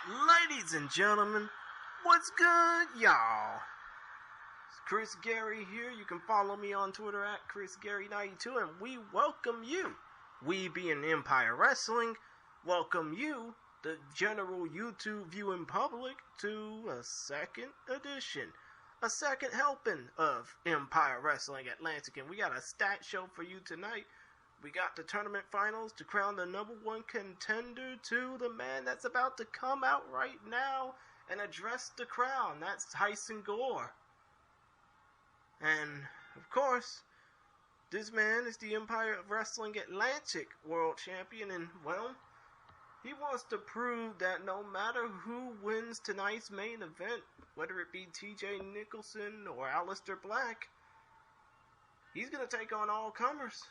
Ladies and gentlemen, what's good, y'all? It's Chris Gary here. You can follow me on Twitter at ChrisGary92, and we welcome you. We being Empire Wrestling, welcome you, the general YouTube viewing public, to a second edition, a second helping of Empire Wrestling Atlantic, and we got a stat show for you tonight. We got the tournament finals to crown the number one contender to the man that's about to come out right now and address the crowd. That's Tyson Gore. And, of course, this man is the Empire Wrestling Atlantic World Champion. And, well, he wants to prove that no matter who wins tonight's main event, whether it be TJ Nicholson or Aleister Black, he's going to take on all comers.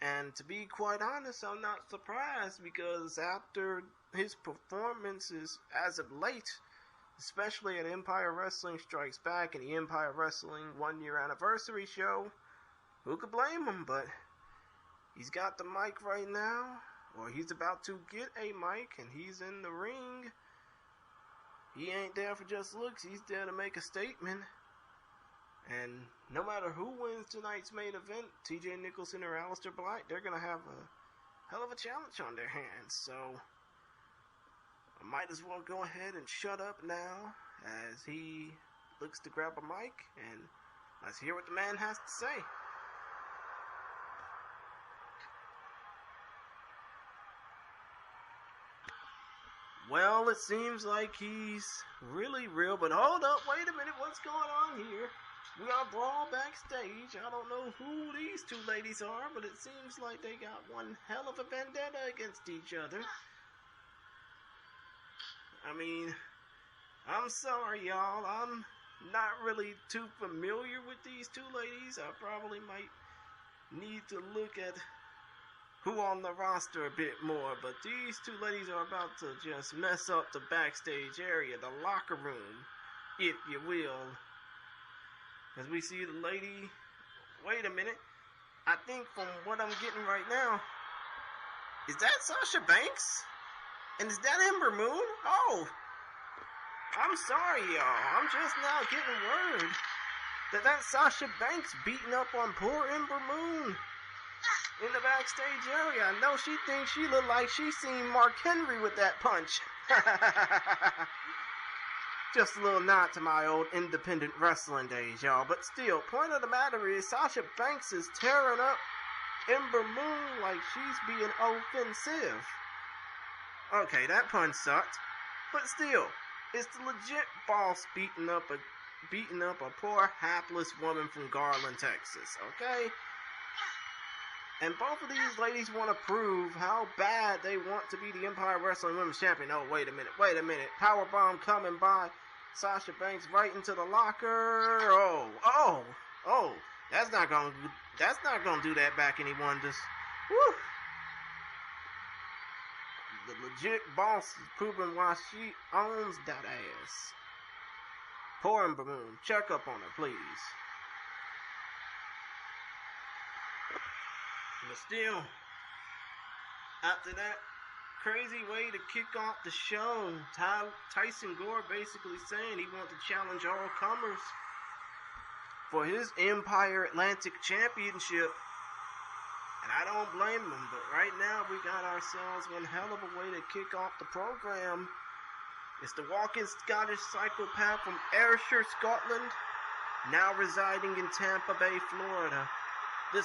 And to be quite honest, I'm not surprised, because after his performances as of late, especially at Empire Wrestling Strikes Back and the Empire Wrestling 1 year anniversary show, who could blame him? But he's got the mic right now, or he's about to get a mic, and he's in the ring. He ain't there for just looks, he's there to make a statement. And no matter who wins tonight's main event, TJ Nicholson or Aleister Black, they're going to have a hell of a challenge on their hands. So I might as well go ahead and shut up now as he looks to grab a mic, and let's hear what the man has to say. Well, it seems like he's really real, but hold up, wait a minute, what's going on here? We are Brawl backstage. I don't know who these two ladies are, but it seems like they got one hell of a vendetta against each other. I mean, I'm sorry, y'all. I'm not really too familiar with these two ladies. I probably might need to look at who on the roster a bit more, but these two ladies are about to just mess up the backstage area, the locker room, if you will. As we see the lady, wait a minute, I think from what I'm getting right now, is that Sasha Banks? And is that Ember Moon? Oh, I'm sorry, y'all, I'm just now getting word that that's Sasha Banks beating up on poor Ember Moon in the backstage area. I know she thinks she looked like she seen Mark Henry with that punch. Just a little nod to my old independent wrestling days, y'all. But still, point of the matter is, Sasha Banks is tearing up Ember Moon like she's being offensive. Okay, that pun sucked. But still, it's the legit boss beating up a poor hapless woman from Garland, Texas, okay? And both of these ladies want to prove how bad they want to be the Empire Wrestling Women's Champion. Oh, wait a minute. Powerbomb coming by. Sasha Banks right into the locker. Oh. That's not gonna do that back any wonders. Woo. The legit boss is proving why she owns that ass. Poor Ember Moon. Check up on her, please. But still, after that crazy way to kick off the show, Tyson Gore basically saying he wants to challenge all comers for his Empire Atlantic Championship. And I don't blame him, but right now we got ourselves one hell of a way to kick off the program. It's the walking Scottish psychopath from Ayrshire, Scotland, now residing in Tampa Bay, Florida. The 6'5",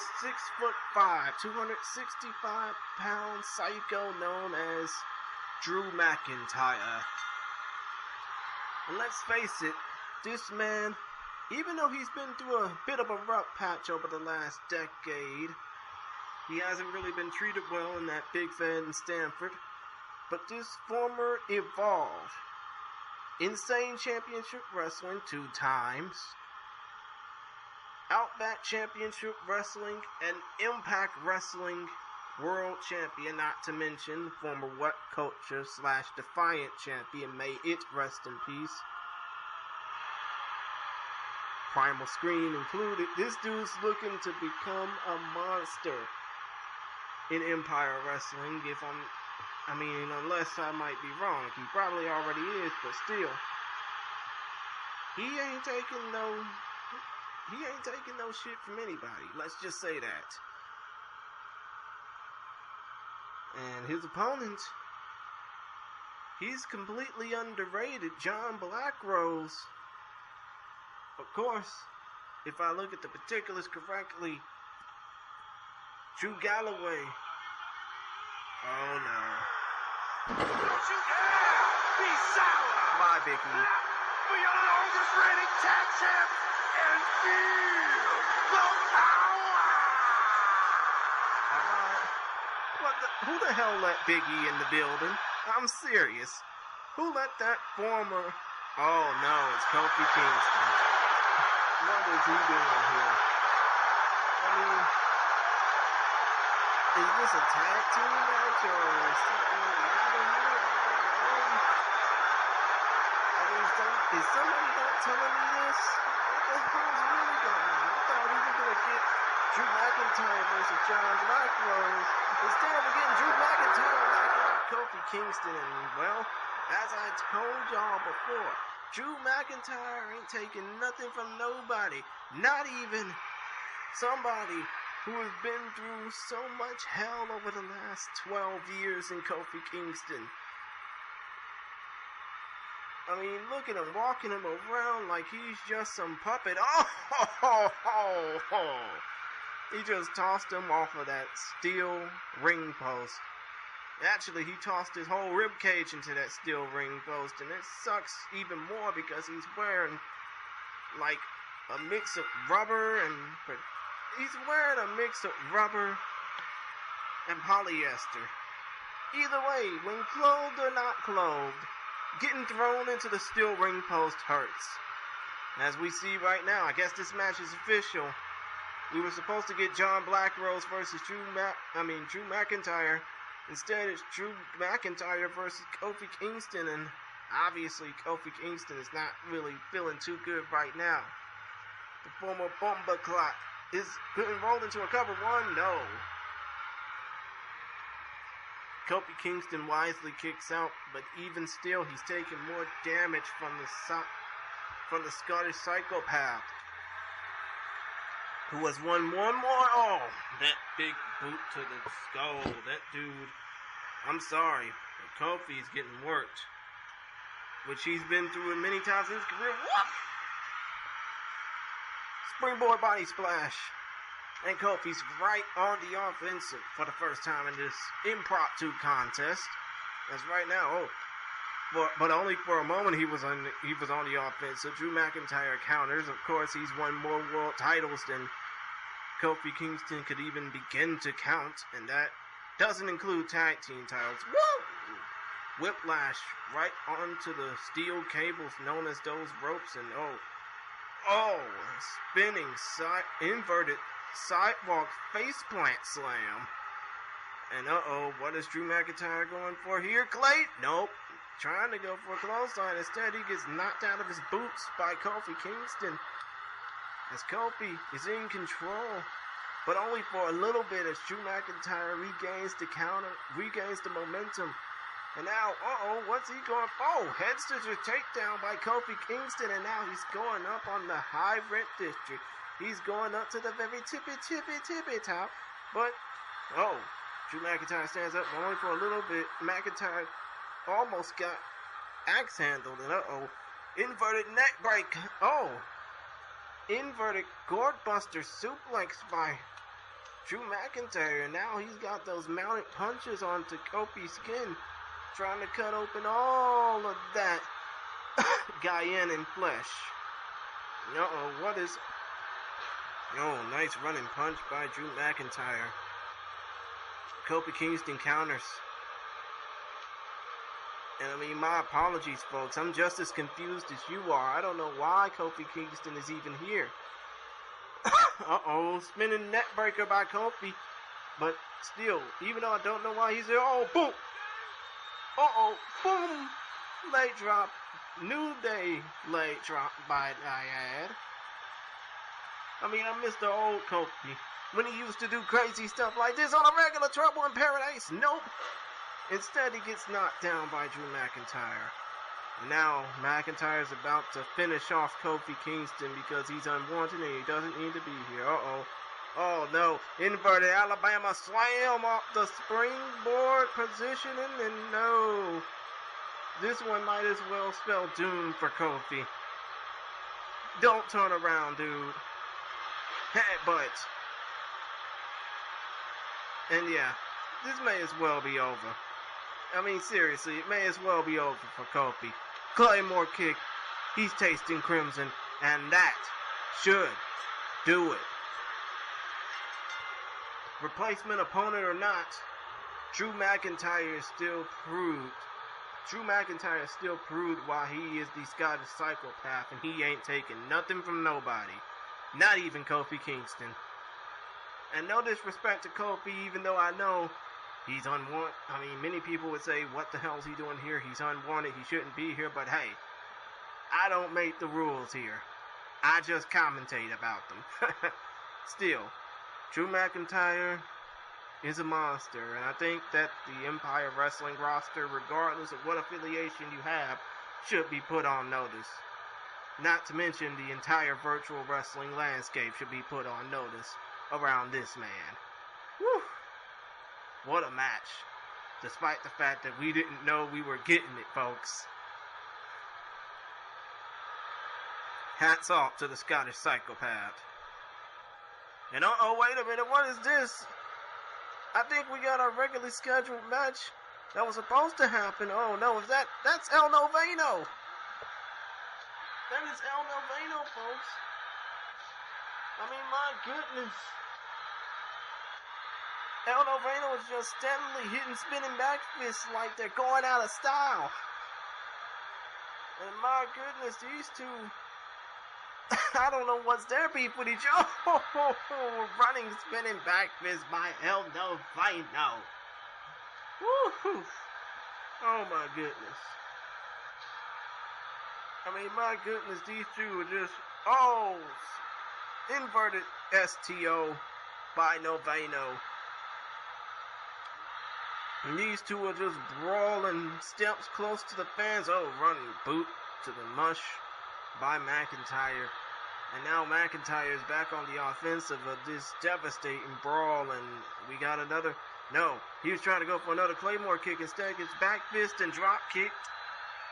265-pound psycho known as Drew McIntyre. And let's face it, this man, even though he's been through a bit of a rough patch over the last decade, he hasn't really been treated well in that big fed in Stamford. But this former Evolve, Insane Championship Wrestling 2 times, Outback Championship Wrestling, and Impact Wrestling World Champion, not to mention former What Culture / Defiant Champion, may it rest in peace. Primal Scream included. This dude's looking to become a monster in Empire Wrestling, if I'm I mean, unless I might be wrong. He probably already is, but still. He ain't taking no shit from anybody. Let's just say that. And his opponent, he's completely underrated, John Blackrose. Of course, if I look at the particulars correctly, Drew Galloway. Oh no. Don't you dare be sour! Why, Biggie? Not for your longest reigning tag champ and feel the power! Who the hell let Big E in the building? I'm serious. Who let that former... Oh no, it's Kofi Kingston. What is he doing here? I mean, is this a tag team match or something? I mean, is somebody not telling me this? What the hell's really going on? I thought we were going to get Drew McIntyre versus John Blackrose. Instead, we're getting Drew McIntyre knocking out Kofi Kingston. And, well, as I told y'all before, Drew McIntyre ain't taking nothing from nobody. Not even somebody who has been through so much hell over the last 12 years in Kofi Kingston. I mean, look at him, walking him around like he's just some puppet. Oh! He just tossed him off of that steel ring post. Actually, he tossed his whole rib cage into that steel ring post, and it sucks even more because he's wearing like a mix of rubber and polyester. Either way, when clothed or not clothed, getting thrown into the steel ring post hurts. As we see right now, I guess this match is official. We were supposed to get John Blackrose versus Drew McIntyre. Instead, it's Drew McIntyre versus Kofi Kingston, and obviously Kofi Kingston is not really feeling too good right now. The former Bomba Clot is getting rolled into a cover. One, no. Kofi Kingston wisely kicks out, but even still, he's taking more damage from the Scottish Psychopath, who has won one more. Oh, that big boot to the skull. That dude, I'm sorry, but Kofi's getting worked, which he's been through many times in his career. What? Springboard body splash. And Kofi's right on the offensive for the first time in this impromptu contest. As right now, but only for a moment he was on the offensive. Drew McIntyre counters. Of course, he's won more world titles than Kofi Kingston could even begin to count, and that doesn't include tag team titles. Woo! Whiplash right onto the steel cables known as those ropes, and spinning inverted sidewalk faceplant slam. And what is Drew McIntyre going for here? Clay? Nope. Trying to go for a clothesline. Instead, he gets knocked out of his boots by Kofi Kingston. As Kofi is in control, but only for a little bit as Drew McIntyre regains the momentum. And now, what's he going for? Oh, head scissors takedown by Kofi Kingston, and now he's going up on the high rent district. He's going up to the very tippy top. But, Drew McIntyre stands up only for a little bit. McIntyre almost got axe handled, and inverted neck break. Inverted gourd buster suplex by Drew McIntyre. And now he's got those mounted punches onto Kofi's skin, trying to cut open all of that Guyana flesh. What is... nice running punch by Drew McIntyre. Kofi Kingston counters. And I mean, my apologies, folks. I'm just as confused as you are. I don't know why Kofi Kingston is even here. Spinning neck breaker by Kofi. But still, even though I don't know why he's there, boom! Boom! Leg drop. New Day leg drop by Dyad. I mean, I miss the old Kofi when he used to do crazy stuff like this on a regular Trouble in Paradise. Nope. Instead, he gets knocked down by Drew McIntyre. And now, McIntyre's about to finish off Kofi Kingston because he's unwanted and he doesn't need to be here. Uh-oh. Oh, no. Inverted Alabama slam off the springboard positioning, and no. This one might as well spell doom for Kofi. Don't turn around, dude. Headbutt. And yeah, this may as well be over. I mean, seriously, it may as well be over for Kofi. Claymore kick. He's tasting crimson, and that should do it. Replacement opponent or not, Drew McIntyre is still proved. Drew McIntyre is still proved why he is the Scottish psychopath, and he ain't taking nothing from nobody. Not even Kofi Kingston. And no disrespect to Kofi, even though I know he's unwanted. I mean, many people would say, what the hell is he doing here? He's unwanted. He shouldn't be here. But hey, I don't make the rules here. I just commentate about them. Still, Drew McIntyre is a monster. And I think that the Empire Wrestling roster, regardless of what affiliation you have, should be put on notice. Not to mention the entire virtual wrestling landscape should be put on notice around this man. Whew. What a match. Despite the fact that we didn't know we were getting it, folks. Hats off to the Scottish psychopath. And wait a minute, what is this? I think we got our regularly scheduled match that was supposed to happen. Oh no, that's El Noveno. That is El Noveno, folks. I mean, my goodness. El Noveno is just steadily hitting spinning back fists like they're going out of style. And my goodness, these two, I don't know what's their beef with each other. Running spinning back fist by El Noveno. Woo-hoo. Oh my goodness. I mean, my goodness, these two are just, inverted STO by Noveno. And these two are just brawling steps close to the fans. Oh, running boot to the mush by McIntyre. And now McIntyre is back on the offensive of this devastating brawl. And we got another, no, he was trying to go for another Claymore kick. Instead, gets back fist and drop kick.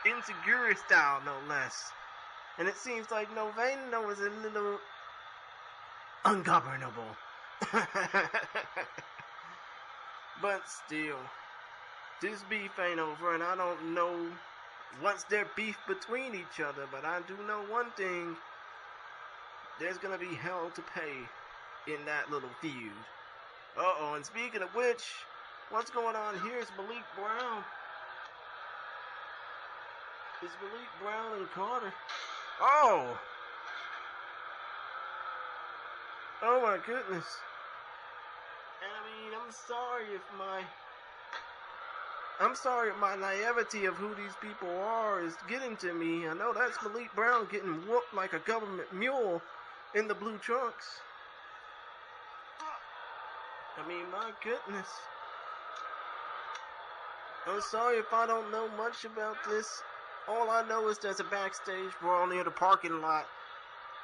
Enziguri style, no less. And it seems like Noveno is a little ungovernable. But still, this beef ain't over, and I don't know what's their beef between each other, but I do know one thing. There's gonna be hell to pay in that little feud. Uh-oh, and speaking of which, what's going on here is Malik Brown. It's Malik Brown and Carter. Oh! Oh my goodness. And I mean, I'm sorry if my naivety of who these people are is getting to me. I know that's Malik Brown getting whooped like a government mule in the blue trunks. I mean, my goodness. I'm sorry if I don't know much about this. All I know is there's a backstage brawl near the parking lot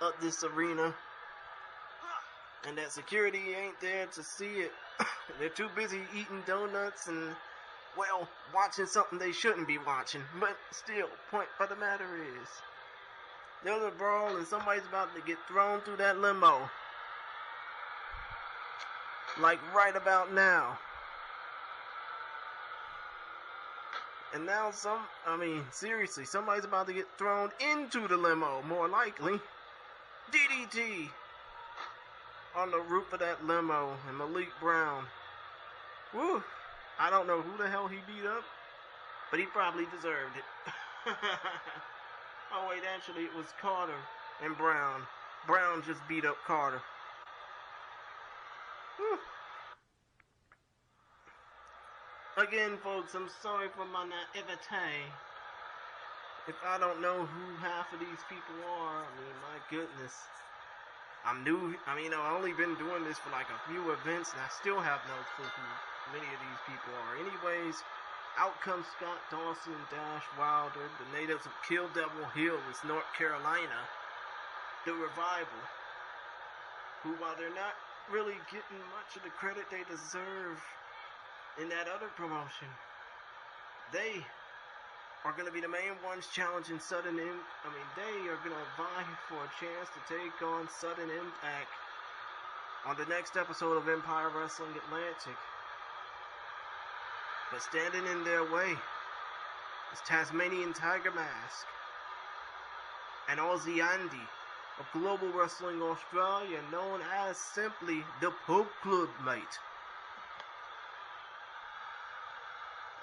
of this arena. And that security ain't there to see it. They're too busy eating donuts and, well, watching something they shouldn't be watching. But still, point of the matter is, there's a brawl and somebody's about to get thrown through that limo. Like right about now. And now seriously, somebody's about to get thrown into the limo, more likely. DDT on the roof of that limo, and Malik Brown. Woo! I don't know who the hell he beat up, but he probably deserved it. Oh wait, actually it was Carter and Brown. Brown just beat up Carter. Whew. Again, folks, I'm sorry for my naivete. If I don't know who half of these people are, I mean, my goodness. I'm new. I mean, I've only been doing this for like a few events, and I still have no clue who many of these people are. Anyways, Out comes Scott Dawson, Dash Wilder, the natives of Kill Devil Hills, North Carolina, the Revival, who, while they're not really getting much of the credit they deserve in that other promotion, they are going to be the main ones challenging they are going to vie for a chance to take on Sudden Impact on the next episode of Empire Wrestling Atlantic. But standing in their way is Tasmanian Tiger Mask and Aussie Andy of Global Wrestling Australia, known as simply the Poop Club, mate.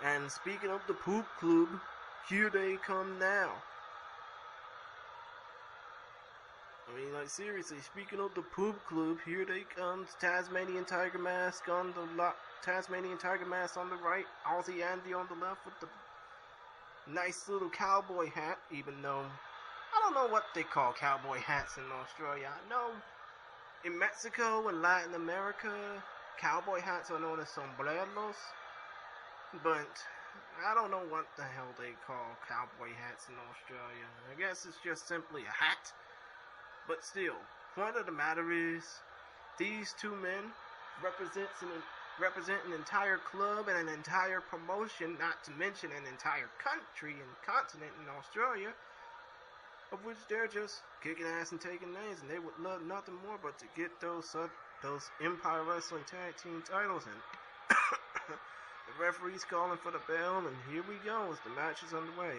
And speaking of the Poop Club, here they come now. Seriously, speaking of the Poop Club, here they come. Tasmanian Tiger Mask on the Tasmanian Tiger Mask on the right, Aussie Andy on the left with the nice little cowboy hat, even though I don't know what they call cowboy hats in Australia. I know in Mexico and Latin America, cowboy hats are known as sombreros, but I don't know what the hell they call cowboy hats in Australia. I guess it's just simply a hat. But still, point of the matter is, these two men represent an entire club and an entire promotion, not to mention an entire country and continent in Australia, of which they're just kicking ass and taking names, and they would love nothing more but to get those Empire Wrestling Tag Team titles. And the referee's calling for the bell, and here we go as the match is underway.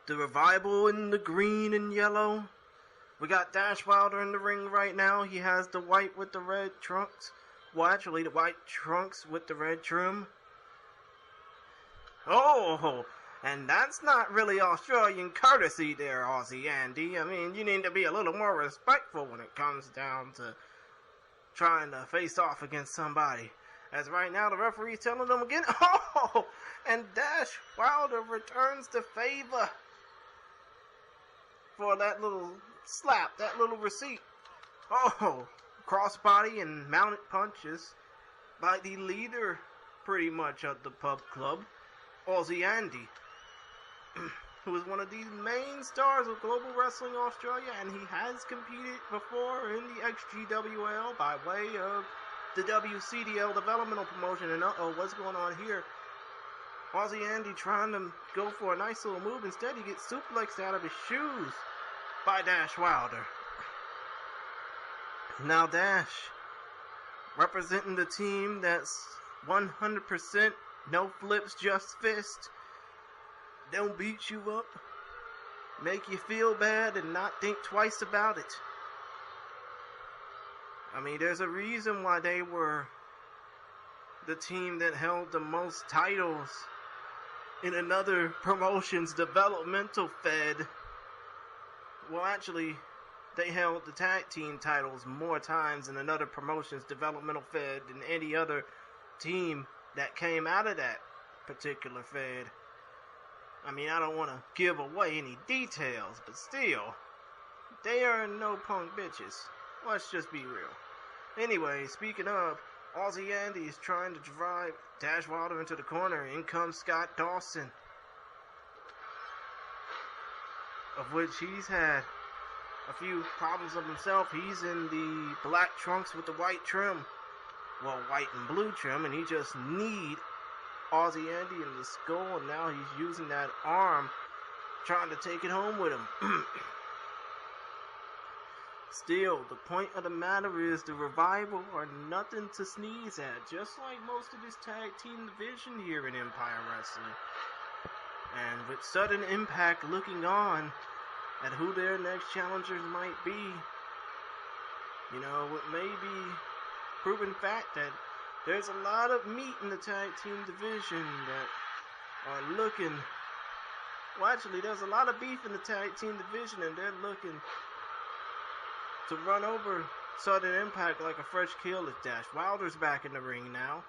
The Revival in the green and yellow. We got Dash Wilder in the ring right now. He has the white with the red trunks. Well, actually, the white trunks with the red trim. Oh, and that's not really Australian courtesy there, Aussie Andy. I mean, you need to be a little more respectful when it comes down to trying to face off against somebody. As right now, the referee's telling them again. Oh, and Dash Wilder returns the favor for that little slap, that little receipt. Oh, crossbody and mounted punches by the leader, pretty much, of the pub club, Aussie Andy, who is one of the main stars of Global Wrestling Australia, and he has competed before in the XGWL by way of the WCDL developmental promotion. And what's going on here? Aussie Andy trying to go for a nice little move. Instead, he gets suplexed out of his shoes by Dash Wilder. Now Dash, representing the team that's 100% no flips, just fist. Don't beat you up, make you feel bad, and not think twice about it. I mean, there's a reason why they were the team that held the most titles in another promotion's developmental fed. Well, actually, they held the tag team titles more times in another promotion's developmental fed than any other team that came out of that particular fed. I mean, I don't want to give away any details, but still, they are no punk bitches. Let's just be real. Anyway, speaking of, Aussie Andy is trying to drive Dash Wilder into the corner. In comes Scott Dawson, of which he's had a few problems of himself. He's in the black trunks with the white trim. Well, white and blue trim, and he just kneed Aussie Andy in the skull, and now he's using that arm trying to take it home with him. Still, the point of the matter is the Revival are nothing to sneeze at, just like most of this tag team division here in Empire Wrestling. And with Sudden Impact looking on at who their next challengers might be, you know, it may be proven fact that there's a lot of meat in the tag team division that are looking, well, actually, there's a lot of beef in the tag team division, and they're looking to run over Sudden Impact like a fresh kill. As Dash Wilder's back in the ring now.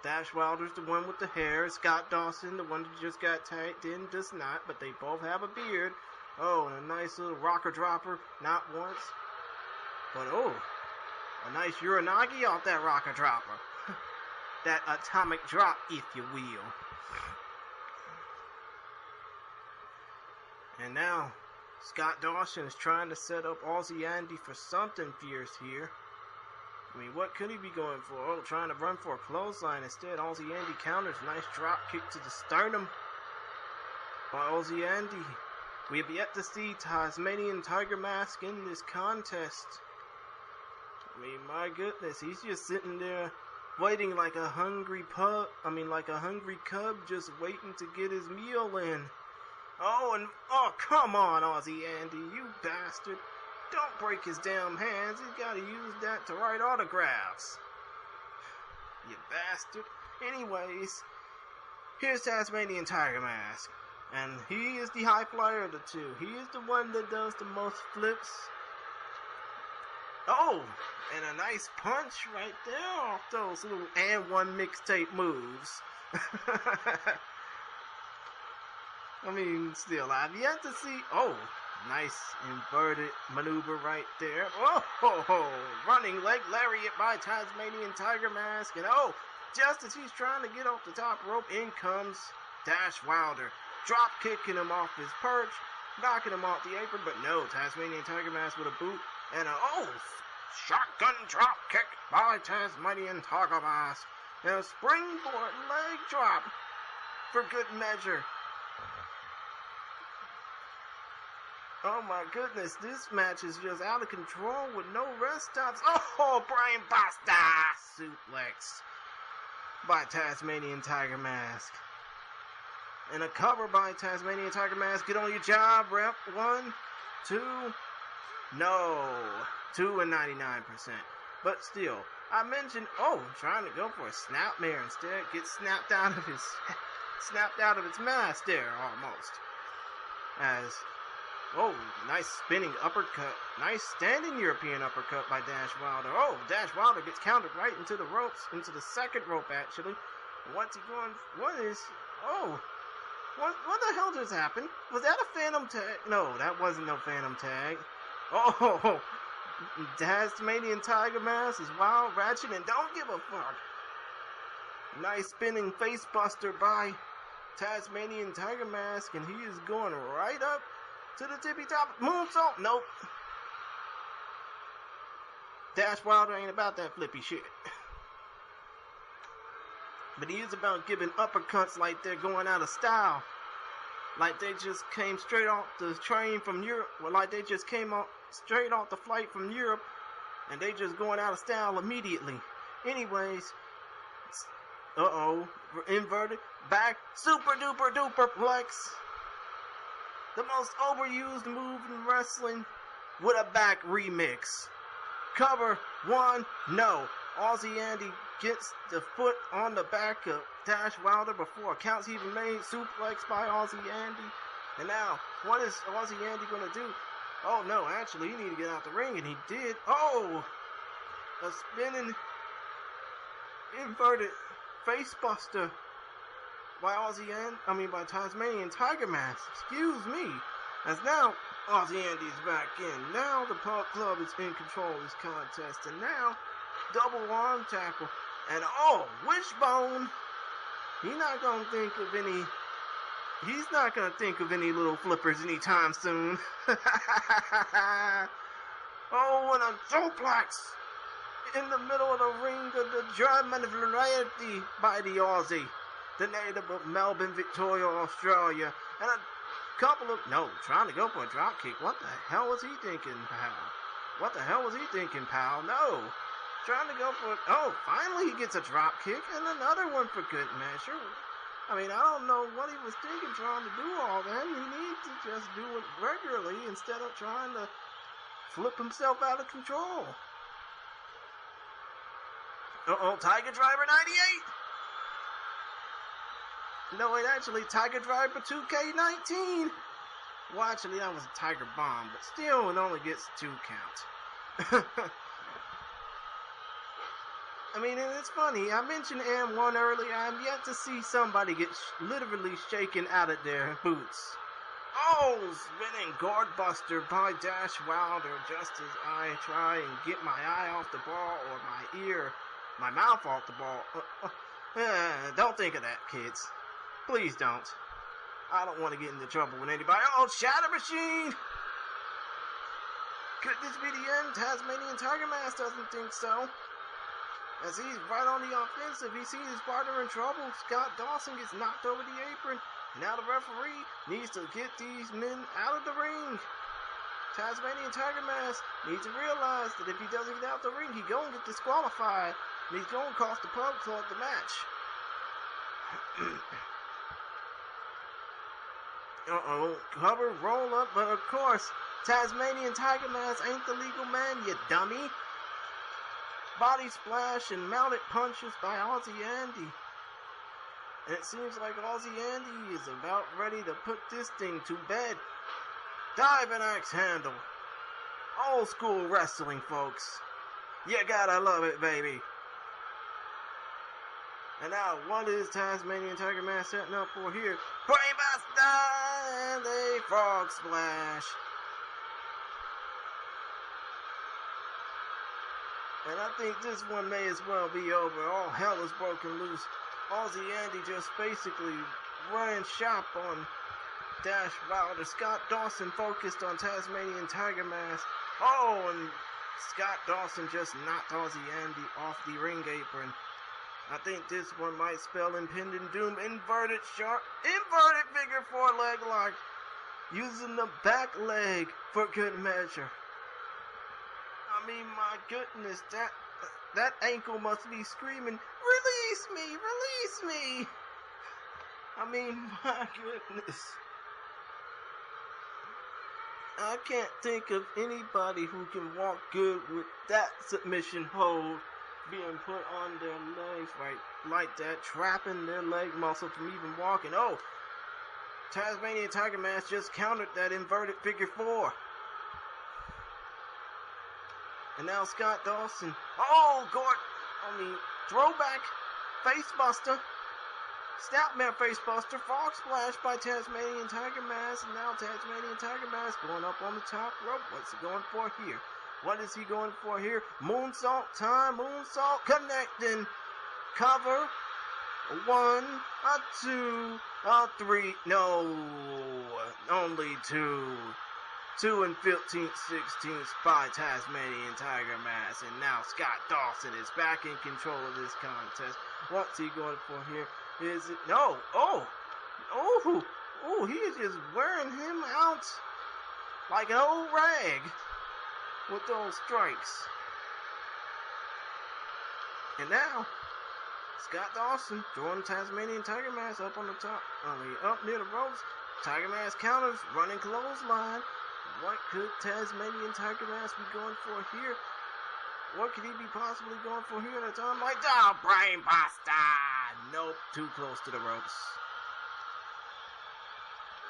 Dash Wilder's the one with the hair. Scott Dawson, the one that just got tagged in, does not, but they both have a beard. Oh, and a nice little rocker dropper, not once, but oh, a nice Uranagi off that rocker dropper. that atomic drop, if you will. And now, Scott Dawson is trying to set up Aussie Andy for something fierce here. I mean, what could he be going for? Oh, trying to run for a clothesline. Instead, Aussie Andy counters. Nice drop kick to the sternum by Aussie Andy. We have yet to see Tasmanian Tiger Mask in this contest. I mean, my goodness, he's just sitting there waiting like a hungry cub, just waiting to get his meal in. Oh, come on, Aussie Andy, you bastard. Don't break his damn hands. He's got to use that to write autographs. You bastard. Anyways, here's Tasmanian Tiger Mask. And he is the high flyer of the two. He is the one that does the most flips. Oh, and a nice punch right there off those little and one mixtape moves. I mean, still, I've yet to see. Oh, nice inverted maneuver right there. Oh, running leg lariat by Tasmanian Tiger Mask. And oh, just as he's trying to get off the top rope, in comes Dash Wilder. Drop kicking him off his perch, knocking him off the apron, but no, Tasmanian Tiger Mask with a boot and a shotgun drop kick by Tasmanian Tiger Mask. And a springboard leg drop for good measure. Oh my goodness, this match is just out of control with no rest stops. Oh, Brian Buster suplex by Tasmanian Tiger Mask. And a cover by Tasmanian Tiger Mask. Get on your job, rep. 1, 2, no. 2 and 99%. But still, I mentioned, trying to go for a snapmare instead. Gets snapped out of its mask there, almost. Nice spinning uppercut. Nice standing European uppercut by Dash Wilder. Oh, Dash Wilder gets countered right into the ropes, into the second rope, actually. What's he going, what the hell just happened? Was that a phantom tag? No, that wasn't no phantom tag. Oh, Tasmanian Tiger Mask is wild, ratchet, and don't give a fuck. Nice spinning face buster by Tasmanian Tiger Mask, and he is going right up to the tippy top. Moonsault, nope. Dash Wilder ain't about that flippy shit. But he is about giving uppercuts like they're going out of style. Like they just came straight off the train from Europe. Or like they just came straight off the flight from Europe. And they just going out of style immediately. Anyways. Inverted. Back. Super duper duper plex. The most overused move in wrestling. With a back remix. Cover. 1. No. Aussie Andy gets the foot on the back of Dash Wilder before a count's even made. Suplex by Aussie Andy. And now, what is Aussie Andy going to do? Oh no, actually, he needed to get out the ring, and he did. Oh! A spinning, inverted face buster by by Tasmanian Tiger Mask. Excuse me. As now, Aussie Andy's back in. Now the Punk Club is in control of this contest. And now, double arm tackle. And wishbone. He's not gonna think of any little flippers anytime soon. And a suplex in the middle of the ring of the German variety by the Aussie, the native of Melbourne, Victoria, Australia. And a couple of trying to go for a drop kick. What the hell was he thinking, pal? No. Trying to go for finally he gets a drop kick and another one for good measure. I mean, I don't know what he was thinking trying to do all that. He needs to just do it regularly instead of trying to flip himself out of control. Tiger Driver 98. No, wait, actually, Tiger Driver 2K19. Well, actually, that was a Tiger Bomb, but still, it only gets 2 counts. I mean, and it's funny. I mentioned M1 earlier. I'm yet to see somebody get literally shaken out of their boots. Spinning guard buster by Dash Wilder just as I try and get my eye off the ball or my mouth off the ball. Don't think of that, kids. Please don't. I don't want to get into trouble with anybody. Oh, Shatter Machine! Could this be the end? Tasmanian Tiger Mask doesn't think so. As he's right on the offensive, he sees his partner in trouble. Scott Dawson gets knocked over the apron. And now the referee needs to get these men out of the ring. Tasmanian Tiger Mask needs to realize that if he doesn't get out the ring, he's going to get disqualified. And he's going to cost the Pub Club the match. Uh-oh. Cover, roll up, but of course, Tasmanian Tiger Mask ain't the legal man, you dummy. Body splash and mounted punches by Aussie Andy. And it seems like Aussie Andy is about ready to put this thing to bed. Diving axe handle. Old school wrestling, folks. You gotta love it, baby. And now, what is Tasmanian Tiger Mask setting up for here? Brainbuster and a frog splash. And I think this one may as well be over. All hell is broken loose. Aussie Andy just basically running shop on Dash Wilder. Scott Dawson focused on Tasmanian Tiger Mask. Oh, and Scott Dawson just knocked Aussie Andy off the ring apron. I think this one might spell impending doom. Inverted figure 4 leg lock. Using the back leg for good measure. I mean, my goodness, that ankle must be screaming, "Release me! Release me!" I mean, my goodness. I can't think of anybody who can walk good with that submission hold being put on their legs right like that, trapping their leg muscle from even walking. Oh, Tasmanian Tiger Mask just countered that inverted figure 4. And now Scott Dawson. Oh, Gort on the throwback facebuster. Stoutmare facebuster. Frog splash by Tasmanian Tiger Mask. And now Tasmanian Tiger Mask going up on the top rope. What's he going for here? What is he going for here? Moonsault time. Moonsault connecting. Cover. 1, 2, 3. No. Only 2. 2 and 15/16 by Tasmanian Tiger Mask. And now Scott Dawson is back in control of this contest. What's he going for here? Is it? No. Oh, he is just wearing him out like an old rag with those strikes. And now Scott Dawson throwing Tasmanian Tiger Mask up on the top. Up near the ropes. Tiger Mask counters, running clothesline. What could Tasmanian Tiger Mask be going for here? What could he be possibly going for here at a time like that? Oh, Brainbuster! Nope, too close to the ropes.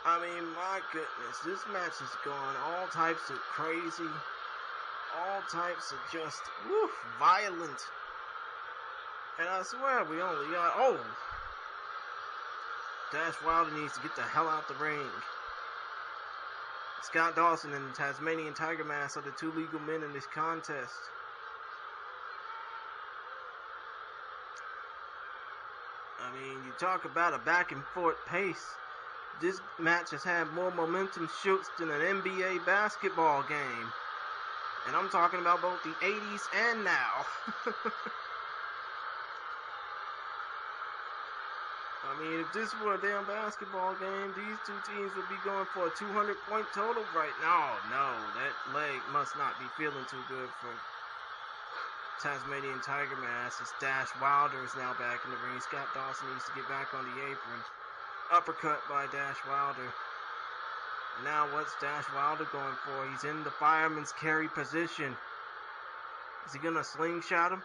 I mean, my goodness, this match is going all types of crazy, all types of just, violent. And I swear, we only got, Dash Wilder needs to get the hell out the ring. Scott Dawson and the Tasmanian Tiger Mask are the 2 legal men in this contest. I mean, you talk about a back and forth pace. This match has had more momentum shoots than an NBA basketball game. And I'm talking about both the 80s and now. I mean, if this were a damn basketball game, these 2 teams would be going for a 200-point total right now. No, that leg must not be feeling too good for Tasmanian Tiger Mask. As Dash Wilder is now back in the ring. Scott Dawson needs to get back on the apron. Uppercut by Dash Wilder. And now what's Dash Wilder going for? He's in the fireman's carry position. Is he going to slingshot him?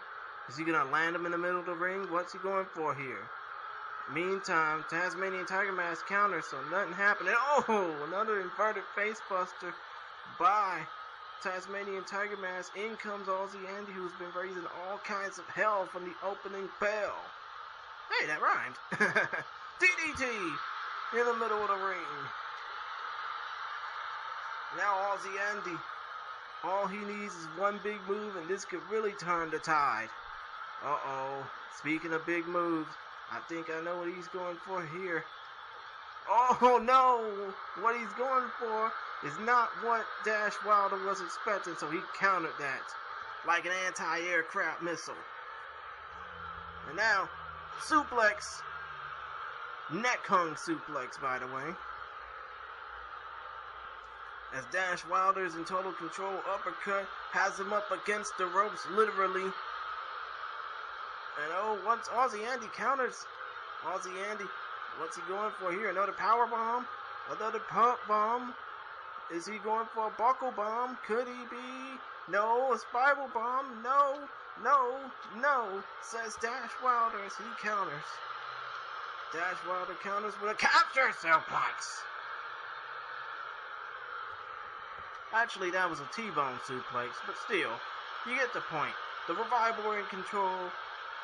Is he going to land him in the middle of the ring? What's he going for here? Meantime, Tasmanian Tiger Mask counters, so nothing happening. Oh, another inverted facebuster by Tasmanian Tiger Mask. In comes Aussie Andy, who's been raising all kinds of hell from the opening bell. Hey, that rhymed. DDT in the middle of the ring. Now Aussie Andy, all he needs is one big move, and this could really turn the tide. Uh-oh. Speaking of big moves, I think I know what he's going for here. Oh no! What he's going for is not what Dash Wilder was expecting, so he countered that like an anti-aircraft missile. And now, suplex. Neck hung suplex, by the way. As Dash Wilder is in total control, uppercut has him up against the ropes, literally. And oh, once Aussie Andy counters, Aussie Andy, what's he going for here? Another power bomb? Another pump bomb? Is he going for a buckle bomb? Could he be? No, a spiral bomb? No, no, no, says Dash Wilder as he counters. Dash Wilder counters with a capture suplex. Actually, that was a T-bone suplex, but still, you get the point. The Revival are in control.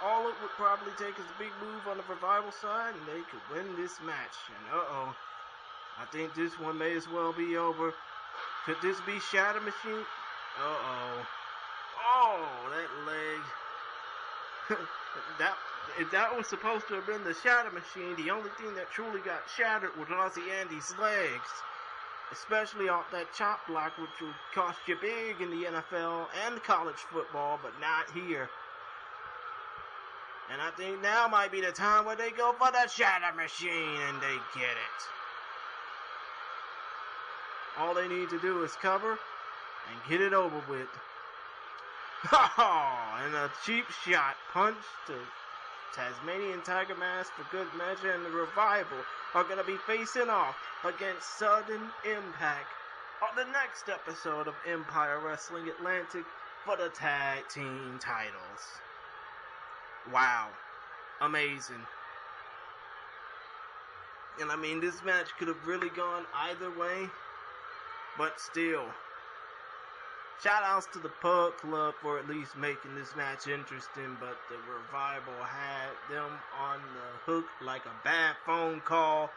All it would probably take is a big move on the Revival side, and they could win this match. And uh-oh, I think this one may as well be over. Could this be Shatter Machine? Uh-oh. Oh, that leg. If that was supposed to have been the Shatter Machine, the only thing that truly got shattered was Aussie Andy's legs. Especially off that chop block, which would cost you big in the NFL and college football, but not here. And I think now might be the time where they go for the Shatter Machine, and they get it. All they need to do is cover and get it over with. And a cheap shot punch to Tasmanian Tiger Mask for good measure, and the Revival are going to be facing off against Sudden Impact on the next episode of Empire Wrestling Atlantic for the tag team titles. Wow. Amazing. And I mean, this match could have really gone either way, but still. Shout outs to the Pug Club for at least making this match interesting, but the Revival had them on the hook like a bad phone call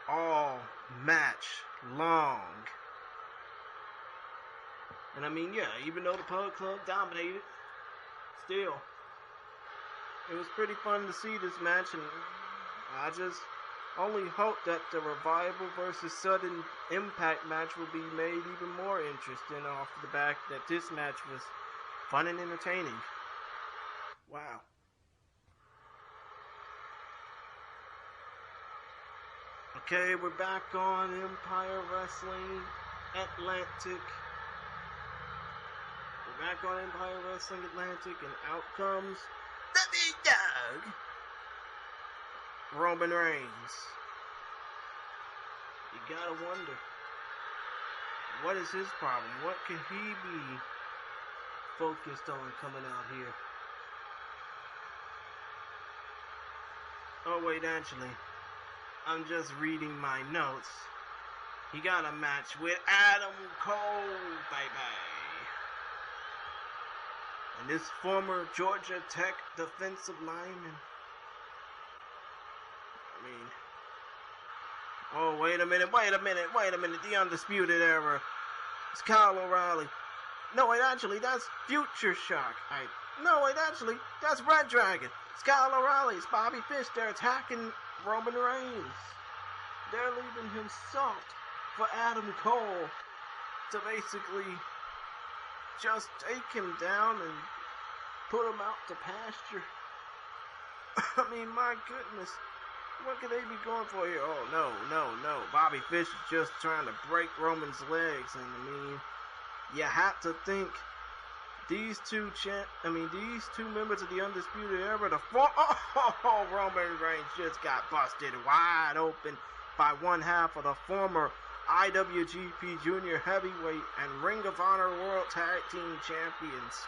all match long. And I mean, yeah, even though the Pug Club dominated, still, it was pretty fun to see this match, and I just only hope that the Revival versus Sudden Impact match will be made even more interesting off the back that this match was fun and entertaining. Wow. Okay, we're back on Empire Wrestling Atlantic. We're back on Empire Wrestling Atlantic, and out comes the big dog, Roman Reigns. You gotta wonder, what is his problem? What can he be focused on coming out here? Oh wait, actually, I'm just reading my notes. He got a match with Adam Cole, baby. And this former Georgia Tech defensive lineman. I mean, oh, wait a minute. The Undisputed Era. It's Kyle O'Reilly. No, wait, actually, that's Future Shock. No, wait, actually, that's Red Dragon. It's Kyle O'Reilly. It's Bobby Fish. They're attacking Roman Reigns. They're leaving him soft for Adam Cole to basically just take him down and put him out to pasture. I mean, my goodness. What could they be going for here? Oh, no. Bobby Fish is just trying to break Roman's legs. And, I mean, you have to think these two members of the Undisputed Era, Roman Reigns just got busted wide open by one half of the former IWGP Junior Heavyweight and Ring of Honor World Tag Team Champions.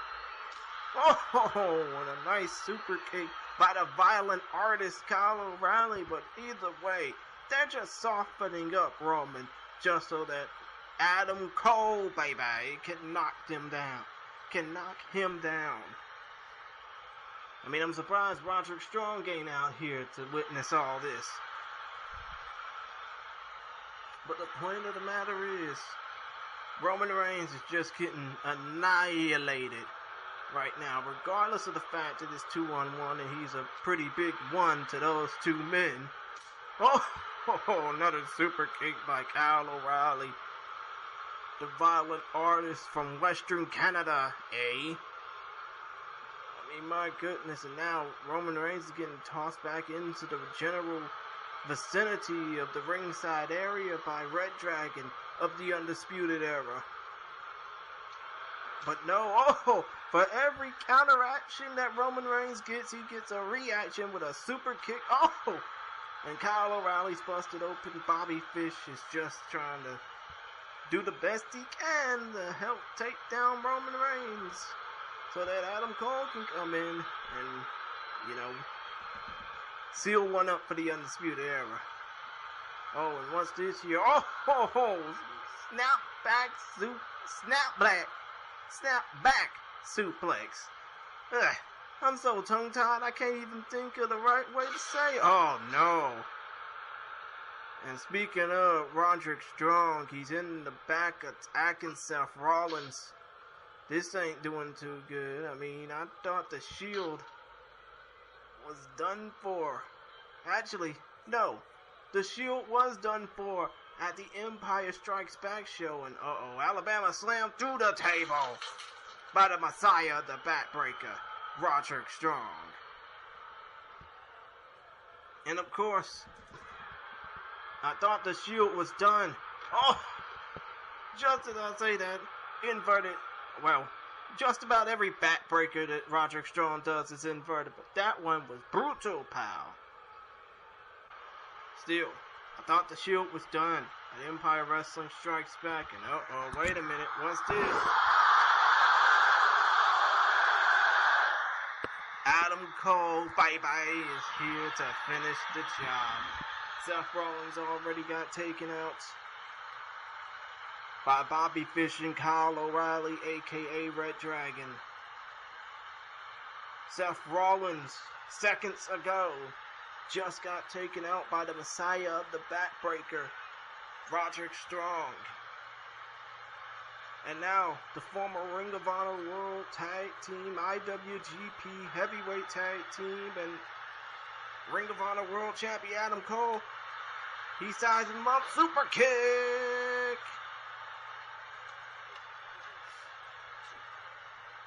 Oh, and a nice super kick by the violent artist Kyle O'Reilly, but either way, they're just softening up Roman just so that Adam Cole, baby, can knock him down. I mean, I'm surprised Roderick Strong ain't out here to witness all this. But the point of the matter is, Roman Reigns is just getting annihilated right now, regardless of the fact that it's 2-on-1 and he's a pretty big one to those two men. Oh, another super kick by Kyle O'Reilly, the violent artist from Western Canada, eh? I mean, my goodness, and now Roman Reigns is getting tossed back into the general vicinity of the ringside area by Red Dragon of the Undisputed Era. But no, for every counteraction that Roman Reigns gets, he gets a reaction with a super kick. And Kyle O'Reilly's busted open. Bobby Fish is just trying to do the best he can to help take down Roman Reigns so that Adam Cole can come in and, seal one up for the Undisputed Era. And what's this here? Snap back suplex. Ugh, I'm so tongue-tied I can't even think of the right way to say it. Oh no. And speaking of Roderick Strong, he's in the back attacking Seth Rollins. This ain't doing too good. I mean, I thought the Shield was done for. Actually, no. The Shield was done for at the Empire Strikes Back show, and Alabama slammed through the table by the Messiah, the Backbreaker, Roderick Strong. And of course, I thought the Shield was done. Just as I say that, inverted, just about every Backbreaker that Roderick Strong does is inverted, but that one was brutal, pal. Still, I thought the Shield was done. And Empire Wrestling Strikes Back, and wait a minute, what's this? Adam Cole, bye-bye, is here to finish the job. Seth Rollins already got taken out by Bobby Fish and Kyle O'Reilly, aka Red Dragon. Seth Rollins, seconds ago, just got taken out by the Messiah of the Backbreaker, Roderick Strong. And now, the former Ring of Honor World Tag Team, IWGP Heavyweight Tag Team, and Ring of Honor World Champion Adam Cole, he sizes him up, super kick!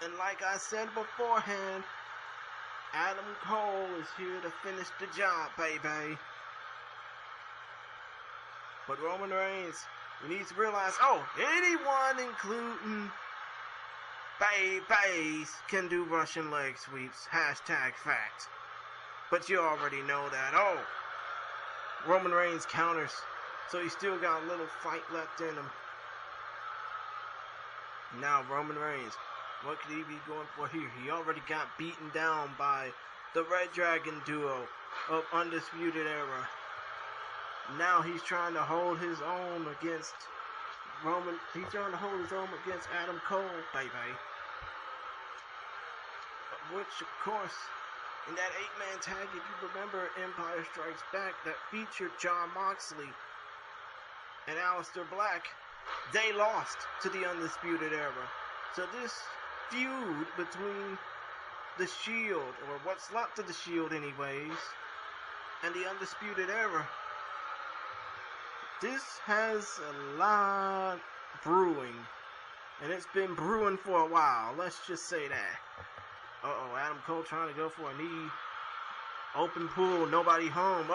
And like I said beforehand, Adam Cole is here to finish the job, baby. But Roman Reigns, we need to realize, anyone, including babies, can do Russian leg sweeps. #fact. But you already know that. Roman Reigns counters, so he's still got a little fight left in him. Now Roman Reigns, what could he be going for here? He already got beaten down by the Red Dragon duo of Undisputed Era. Now he's trying to hold his own against Roman. He's trying to hold his own against Adam Cole, baby. Which, of course, in that 8-man tag, if you remember Empire Strikes Back, that featured Jon Moxley and Aleister Black, they lost to the Undisputed Era. So this feud between the Shield, or what's left of the Shield anyways, and the Undisputed Era, this has a lot brewing, and it's been brewing for a while, let's just say that. Adam Cole trying to go for a knee, open pull, nobody home.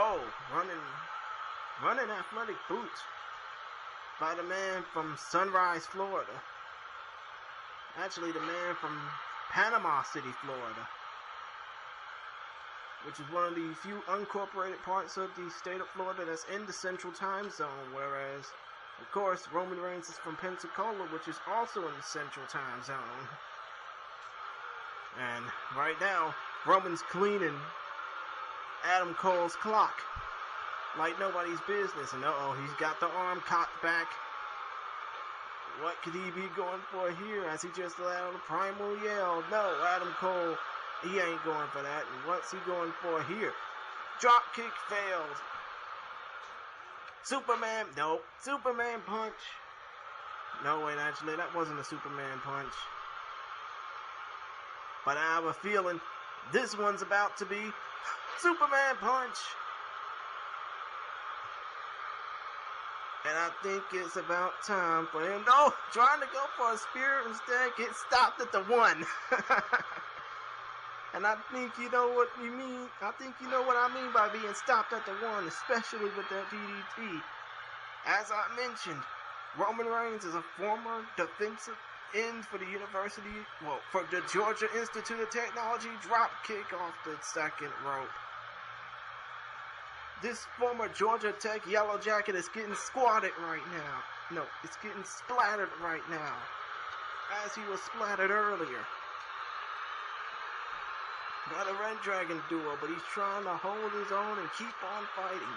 Running athletic boots by the man from Sunrise, Florida. Actually, the man from Panama City, Florida, which is one of the few unincorporated parts of the state of Florida that's in the Central Time Zone, whereas, of course, Roman Reigns is from Pensacola, which is also in the Central Time Zone. And right now, Roman's cleaning Adam Cole's clock like nobody's business, and he's got the arm cocked back. What could he be going for here as he just let out a primal yell? No, Adam Cole, he ain't going for that. And what's he going for here? Drop kick failed. Superman, nope. Superman punch. No, wait, actually, that wasn't a Superman punch. But I have a feeling this one's about to be Superman Punch. And I think it's about time for him. No, trying to go for a spear instead, get stopped at the 1. And I think you know what you mean. I think you know what I mean by being stopped at the 1, especially with that DDT. As I mentioned, Roman Reigns is a former defensive end for the for the Georgia Institute of Technology drop kick off the second rope. This former Georgia Tech Yellow Jacket is getting squatted right now. No, it's getting splattered right now, as he was splattered earlier by the Red Dragon duo, but he's trying to hold his own and keep on fighting.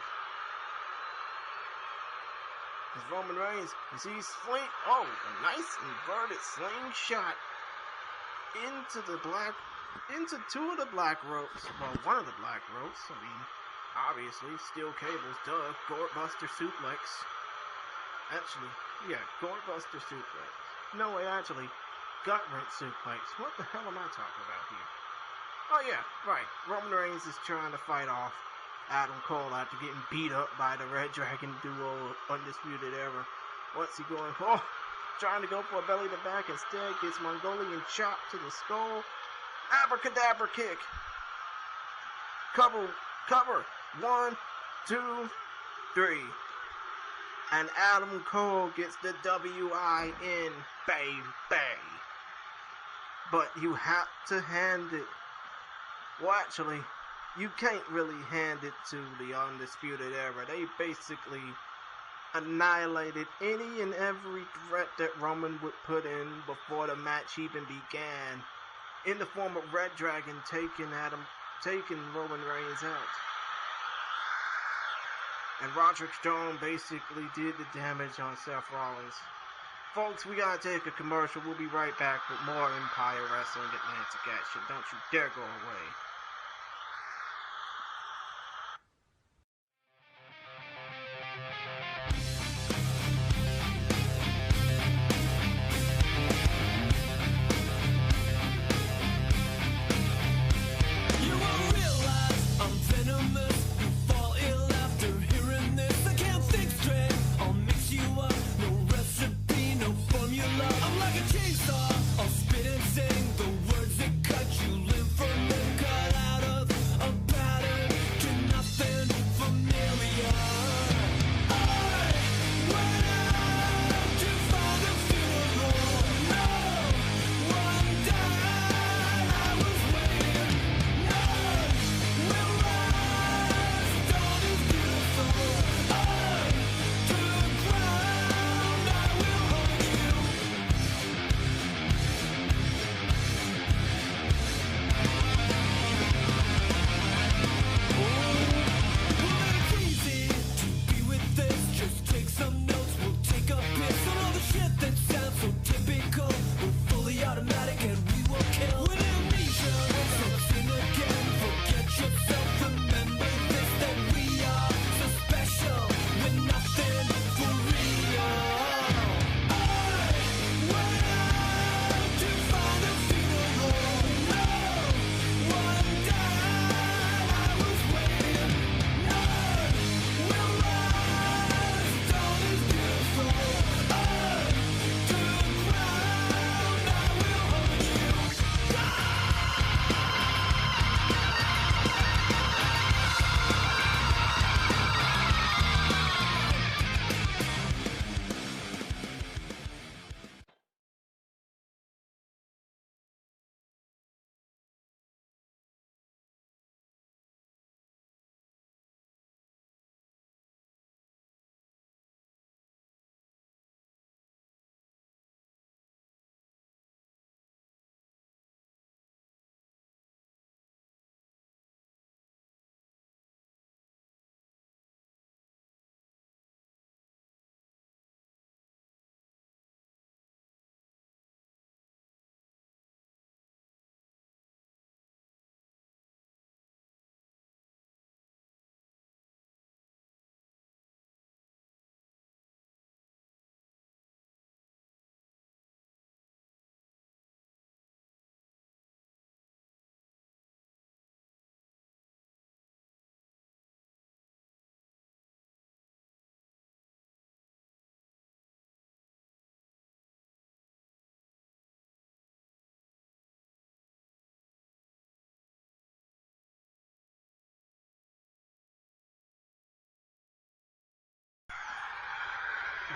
As Roman Reigns, as he's a nice inverted slingshot into two of the black ropes. Well, one of the black ropes. I mean, obviously, steel cables, duh. Gourd-buster suplex. Actually, yeah, Gourd-buster suplex. No, wait, actually, gut-wrench suplex. What the hell am I talking about here? Oh yeah, right. Roman Reigns is trying to fight off Adam Cole after getting beat up by the Red Dragon duo, Undisputed Era. What's he going for? Oh, trying to go for a belly to back instead. Gets Mongolian chop to the skull. Abracadabra kick. Cover. 1, 2, 3. And Adam Cole gets the WIN, baby. But you have to hand it. Well, actually, you can't really hand it to the Undisputed Era. They basically annihilated any and every threat that Roman would put in before the match even began, in the form of Red Dragon taking Roman Reigns out. And Roderick Strong basically did the damage on Seth Rollins. Folks, we gotta take a commercial. We'll be right back with more Empire Wrestling Atlantic action. Don't you dare go away. I'm like a chainsaw, I'll spit and sing the words that cut you limb from limb, 'cause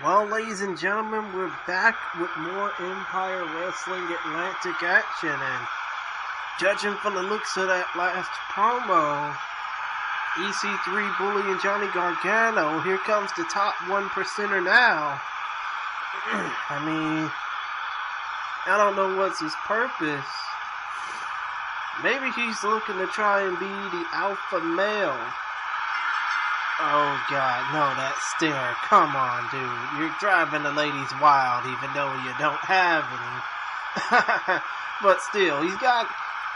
Well, ladies and gentlemen, we're back with more Empire Wrestling Atlantic action, and judging from the looks of that last promo, EC3 Bully and Johnny Gargano, here comes the top 1%er now. I mean, I don't know what's his purpose. Maybe he's looking to try and be the alpha male. Oh God, no, that stare. Come on, dude. You're driving the ladies wild even though you don't have any. But still, he's got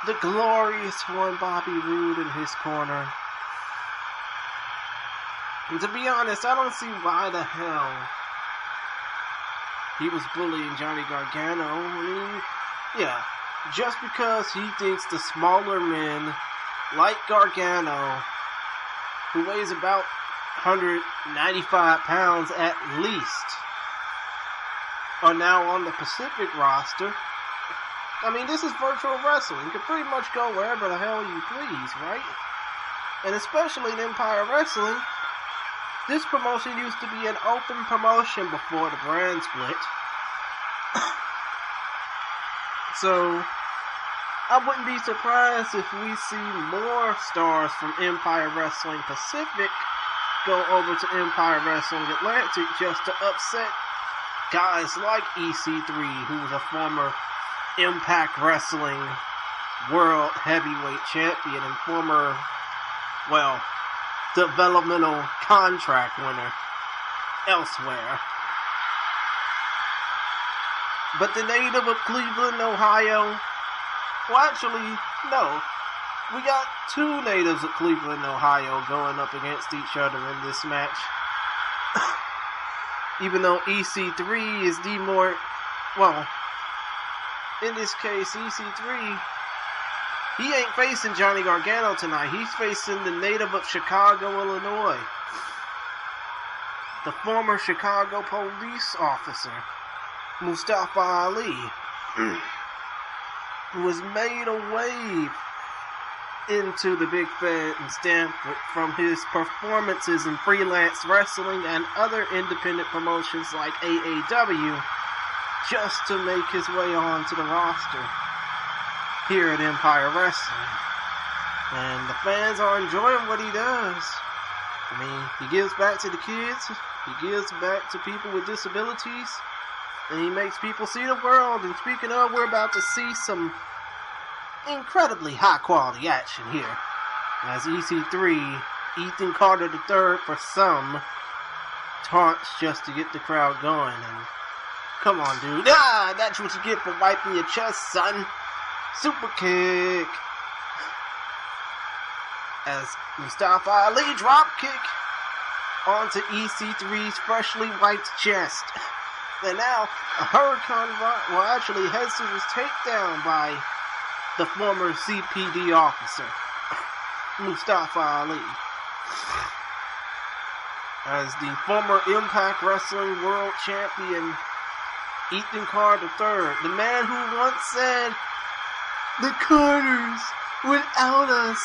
the glorious one, Bobby Roode, in his corner. And to be honest, I don't see why the hell he was bullying Johnny Gargano. I mean, yeah, just because he thinks the smaller men, like Gargano, who weighs about 195 pounds at least, are now on the Pacific roster. I mean, this is virtual wrestling. You can pretty much go wherever the hell you please, right? And especially in Empire Wrestling, this promotion used to be an open promotion before the brand split. So, I wouldn't be surprised if we see more stars from Empire Wrestling Pacific go over to Empire Wrestling Atlantic just to upset guys like EC3, who's a former Impact Wrestling World Heavyweight Champion and former, well, developmental contract winner elsewhere. But the native of Cleveland, Ohio, well, actually, no. We got two natives of Cleveland, Ohio going up against each other in this match. Even though EC3 is the more, well, in this case, EC3, he ain't facing Johnny Gargano tonight. He's facing the native of Chicago, Illinois. The former Chicago police officer, Mustafa Ali, who has made a wave into the Big Fed in Stanford from his performances in freelance wrestling and other independent promotions like AAW, just to make his way onto the roster here at Empire Wrestling. And the fans are enjoying what he does. I mean, he gives back to the kids, he gives back to people with disabilities, and he makes people see the world. And speaking of, we're about to see some incredibly high quality action here, as EC3, Ethan Carter III, for some, taunts just to get the crowd going. And come on, dude. Ah, that's what you get for wiping your chest, son. Super kick. As Mustafa Ali drop kick onto EC3's freshly wiped chest. And now a Hurricane Run, well, actually Hudson was taken down by the former CPD officer, Mustafa Ali. As the former Impact Wrestling World Champion, Ethan Carter III, the man who once said, "The Carters, without us,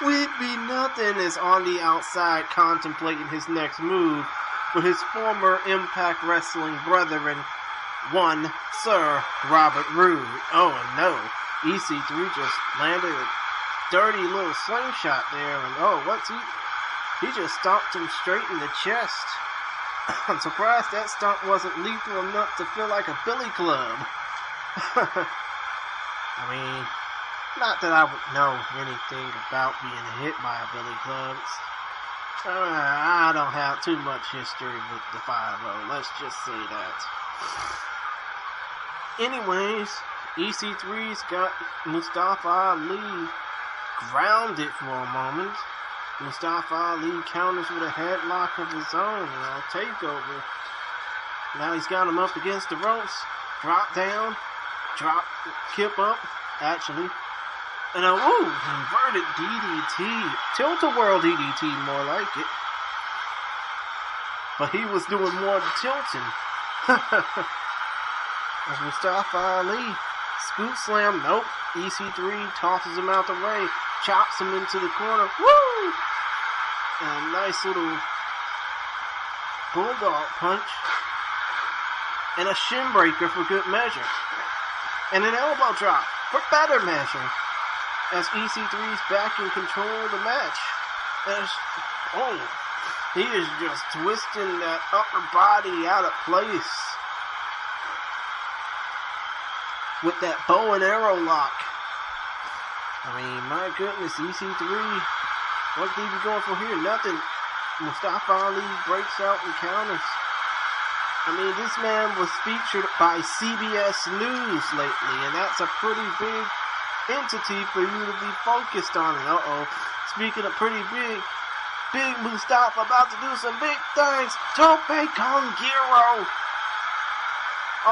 we'd be nothing," is on the outside contemplating his next move with his former Impact Wrestling brethren, one Sir Robert Roode. Oh, and no. EC3 just landed a dirty little slingshot there, and oh, what's he just stomped him straight in the chest. I'm surprised that stomp wasn't lethal enough to feel like a billy club. I mean, not that I would know anything about being hit by a billy club. I don't have too much history with the 5-0, let's just say that. Anyways, EC3's got Mustafa Ali grounded for a moment. Mustafa Ali counters with a headlock of his own, takeover. Now he's got him up against the ropes. Drop down, drop, kip up, actually. And a inverted DDT. Tilt-a-whirl DDT, more like it. But he was doing more than tilting. As Mustafa Ali, scoop slam, nope. EC3 tosses him out the way, chops him into the corner. Woo! And a nice little bulldog punch and a shin breaker for good measure, and an elbow drop for better measure, as EC3's back in control of the match. He is just twisting that upper body out of place with that bow and arrow lock. I mean, my goodness, EC3, what did he be going for here? Nothing. Mustafa Ali breaks out and counters. I mean, this man was featured by CBS News lately, and that's a pretty big entity for you to be focused on it. Speaking of pretty big, Big Mustafa about to do some big things. Tope con Hilo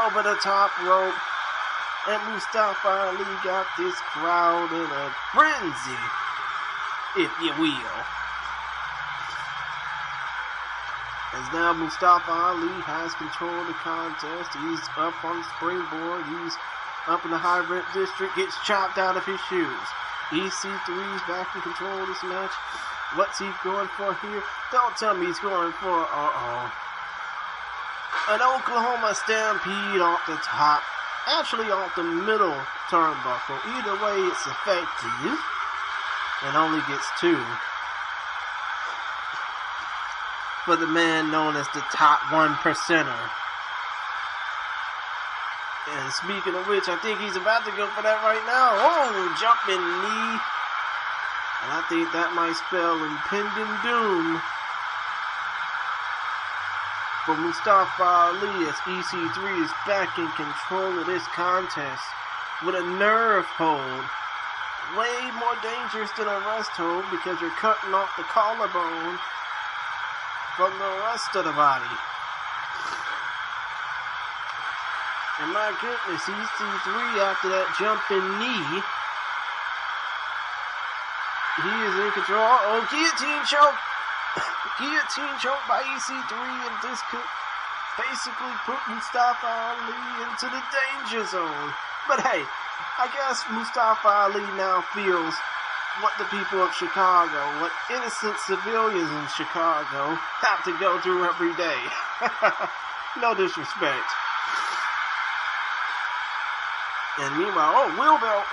over the top rope. And Mustafa Ali got this crowd in a frenzy, if you will. As now Mustafa Ali has control of the contest. He's up on the springboard. He's up in the high rep district. Gets chopped out of his shoes. EC3's back in control of this match. What's he going for here? Don't tell me he's going for, an Oklahoma Stampede off the top. Actually off the middle turnbuckle. Either way, it's effective. And only gets 2. For the man known as the top 1%er. And speaking of which, I think he's about to go for that right now. Jumping knee. And I think that might spell impending doom for Mustafa Ali, as EC3 is back in control of this contest with a nerve hold. Way more dangerous than a rest hold, because you're cutting off the collarbone from the rest of the body. And my goodness, EC3 after that jumping knee, he is in control. Guillotine choke! Guillotine choke by EC3, and this could basically put Mustafa Ali into the danger zone. But hey, I guess Mustafa Ali now feels what the people of Chicago, what innocent civilians in Chicago have to go through every day. No disrespect. And meanwhile, wheelbarrow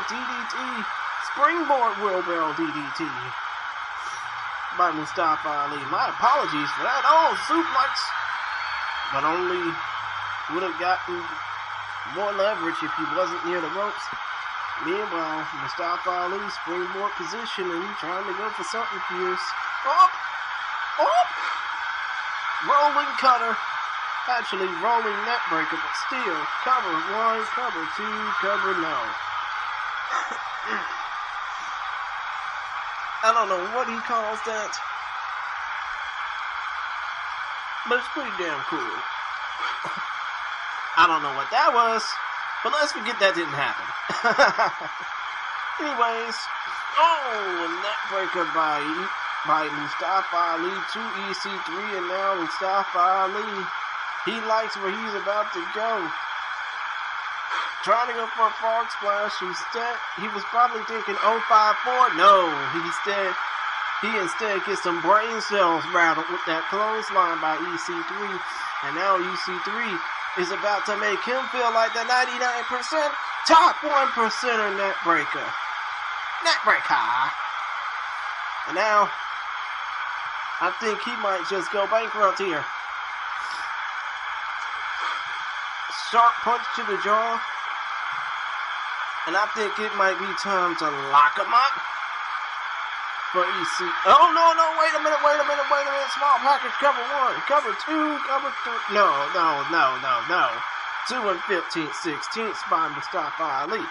DDT, springboard wheelbarrow DDT by Mustafa Ali. My apologies for that. Suplex, but only would have gotten more leverage if he wasn't near the ropes. Meanwhile, Mustafa Ali springboard position and trying to go for something fierce. Rolling cutter. Actually, rolling net breaker, but still, cover 1, cover 2, cover no. I don't know what he calls that, but it's pretty damn cool. I don't know what that was, but let's forget that didn't happen. Anyways, a net breaker by Mustafa Ali to EC3, and now Mustafa Ali, he likes where he's about to go. Trying to go for a frog splash. Instead, he was probably thinking 054. No, he instead gets some brain cells rattled with that clothesline by EC3. And now EC3 is about to make him feel like the 99% top 1%er net breaker. Net breaker. And now, I think he might just go bankrupt here. Sharp punch to the jaw. And I think it might be time to lock him up for EC. Oh, no, wait a minute. Small package, cover 1, cover 2, cover 3. No. 2 and 15th, 16th by Mustafa Ali.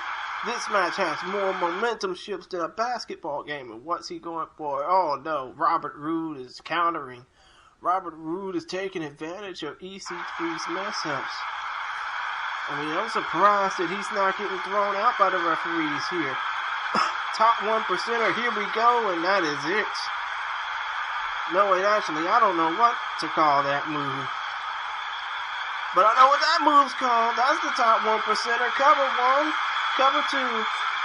This match has more momentum shifts than a basketball game. And what's he going for? Oh, no, Robert Roode is countering. Robert Roode is taking advantage of EC3's mess-ups. I mean, I'm surprised that he's not getting thrown out by the referees here. Top 1%er, here we go, and that is it. No, wait, actually, I don't know what to call that move. But I know what that move's called. That's the top 1%er. Cover 1, cover 2,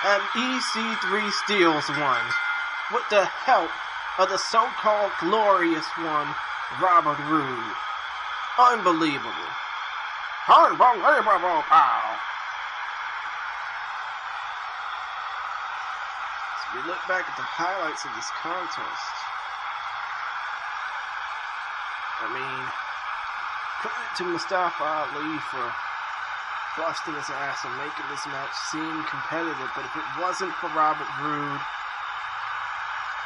and EC3 steals 1. With the help of the so-called glorious one, Robert Roode. Unbelievable. Unbelievable, pal. As we look back at the highlights of this contest, I mean, credit to Mustafa Ali for busting his ass and making this match seem competitive, but if it wasn't for Robert Roode,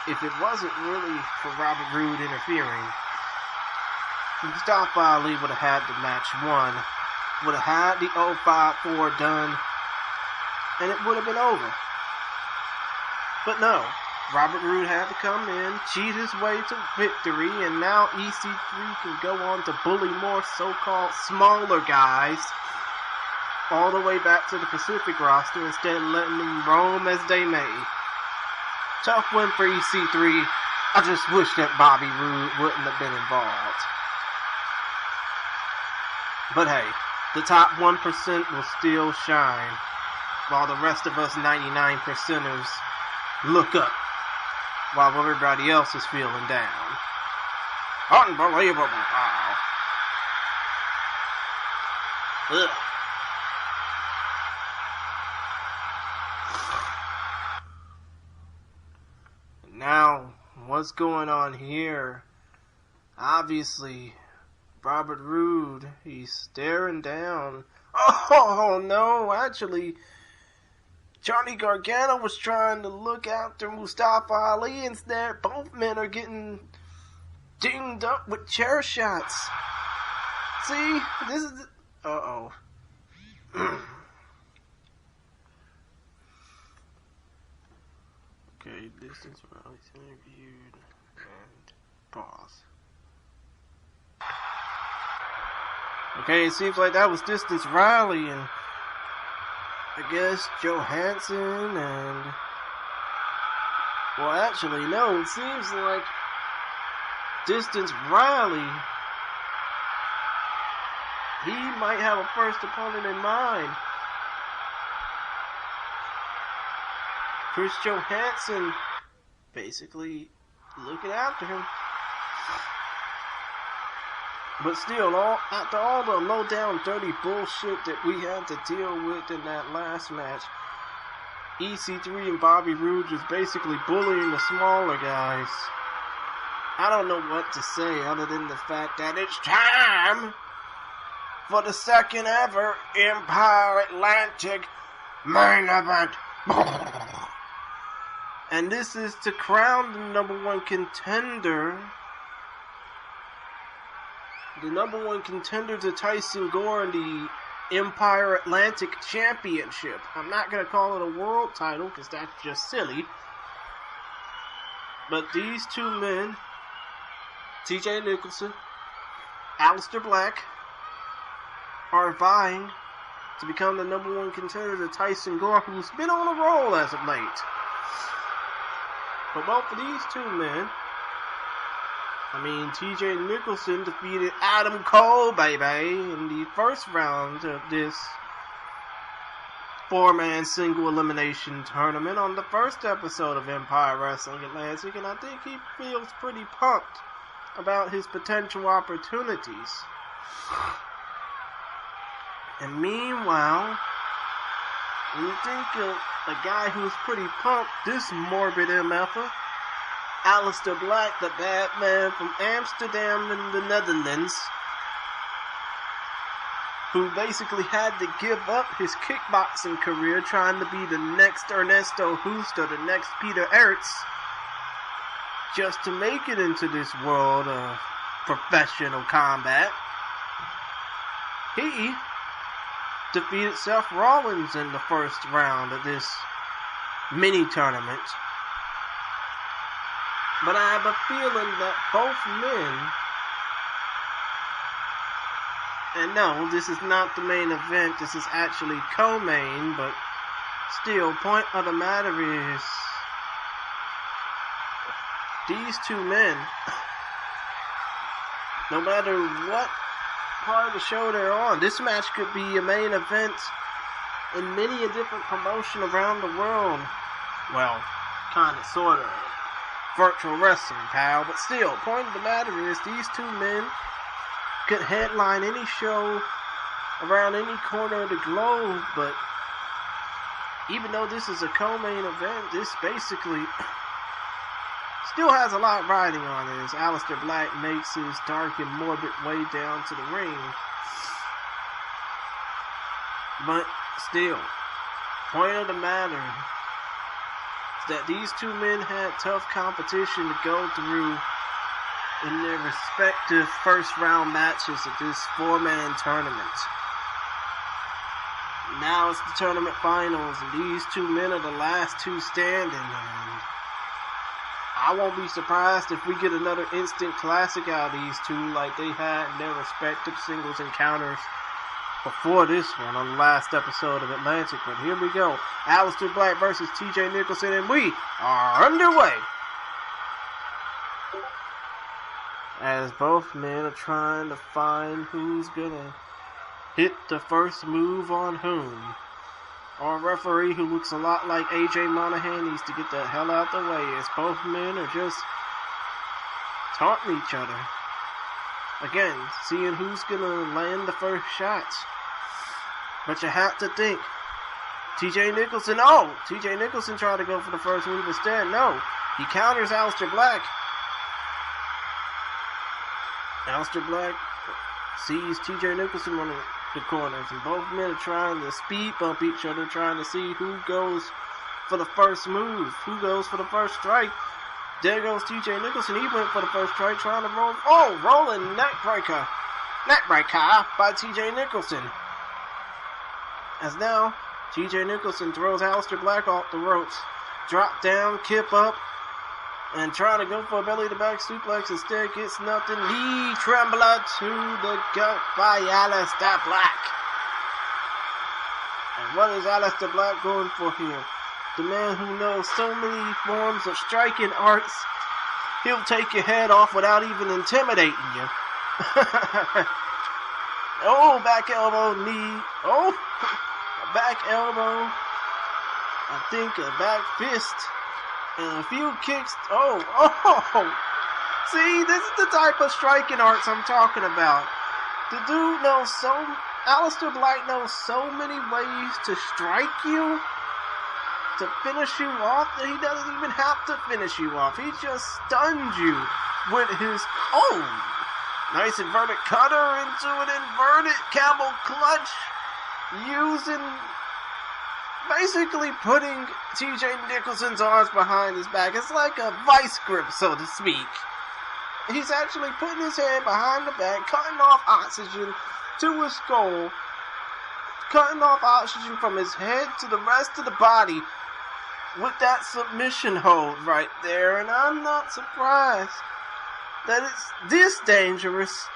if it wasn't really for Robert Roode interfering, Mustafa Ali would have had the match won, would have had the 0-5-4 done, and it would have been over. But no, Robert Roode had to come in, cheat his way to victory, and now EC3 can go on to bully more so-called smaller guys all the way back to the Pacific roster instead of letting them roam as they may. Tough win for EC3. I just wish that Bobby Roode wouldn't have been involved. But hey, the top 1% will still shine, while the rest of us 99%ers look up, while everybody else is feeling down. Unbelievable. Wow. Ugh. Now, what's going on here? Obviously, Robert Roode, he's staring down. Oh no, actually, Johnny Gargano was trying to look after Mustafa Ali. Instead, both men are getting dinged up with chair shots. See, this is... Uh-oh. Okay, distance rallies interviewed and pause. Okay, it seems like that was Distance Riley and I guess Johansson and... Well, actually, no, it seems like Distance Riley, he might have a first opponent in mind. Chris Johansson basically looking after him. But still, after all the low-down, dirty bullshit that we had to deal with in that last match, EC3 and Bobby Roode just basically bullying the smaller guys. I don't know what to say other than the fact that it's time for the second ever Empire Atlantic main event. And this is to crown the number one contender. The number one contender to Tyson Gore in the Empire Atlantic Championship. I'm not going to call it a world title because that's just silly. But these two men, TJ Nicholson, Aleister Black, are vying to become the number one contender to Tyson Gore, who's been on a roll as of late. But both of these two men, I mean, TJ Nicholson defeated Adam Cole, baby, in the first round of this four-man single elimination tournament on the first episode of Empire Wrestling Atlantic, and I think he feels pretty pumped about his potential opportunities. And meanwhile, when you think of a guy who's pretty pumped, this morbid MFer, Aleister Black, the bad man from Amsterdam in the Netherlands, who basically had to give up his kickboxing career trying to be the next Ernesto Hoost or the next Peter Aerts, just to make it into this world of professional combat. He defeated Seth Rollins in the first round of this mini tournament. But I have a feeling that both men, and no, this is not the main event, this is actually co-main, but still, point of the matter is, these two men, no matter what part of the show they're on, this match could be a main event in many a different promotion around the world. Well, kinda, sorta. Virtual wrestling, pal. But still, point of the matter is, these two men could headline any show around any corner of the globe, but even though this is a co-main event, this basically still has a lot riding on it as Aleister Black makes his dark and morbid way down to the ring. But still, point of the matter is that these two men had tough competition to go through in their respective first round matches of this 4-man tournament. Now it's the tournament finals, and these two men are the last two standing, and I won't be surprised if we get another instant classic out of these two like they had in their respective singles encounters before this one on the last episode of Atlantic. But here we go. Aleister Black versus TJ Nicholson, and we are underway. As both men are trying to find who's gonna hit the first move on whom. Our referee, who looks a lot like AJ Monahan, needs to get the hell out the way as both men are just taunting each other. Again, seeing who's gonna land the first shots. But you have to think, TJ Nicholson tried to go for the first move instead. No, he counters Aleister Black. Aleister Black sees TJ Nicholson on the corners, and both men are trying to speed bump each other, trying to see who goes for the first move, who goes for the first strike. There goes TJ Nicholson. He went for the first strike, trying to roll. Oh, rolling neckbreaker by TJ Nicholson. As now, TJ Nicholson throws Aleister Black off the ropes. Drop down, kip up, and trying to go for a belly-to-back suplex. Instead, gets nothing. Knee trembler to the gut by Aleister Black. And what is Aleister Black going for here? The man who knows so many forms of striking arts, he'll take your head off without even intimidating you. Oh, back elbow, knee. Oh, a back elbow. I think a back fist. And a few kicks. Oh. See, this is the type of striking arts I'm talking about. The dude knows Aleister Black knows so many ways to strike you, to finish you off, that he doesn't even have to finish you off. He just stuns you with his, nice inverted cutter into an inverted camel clutch, basically putting TJ Nicholson's arms behind his back. It's like a vice grip, so to speak. He's actually putting his head behind the back, cutting off oxygen to his skull, cutting off oxygen from his head to the rest of the body with that submission hold right there. And I'm not surprised that it's this dangerous.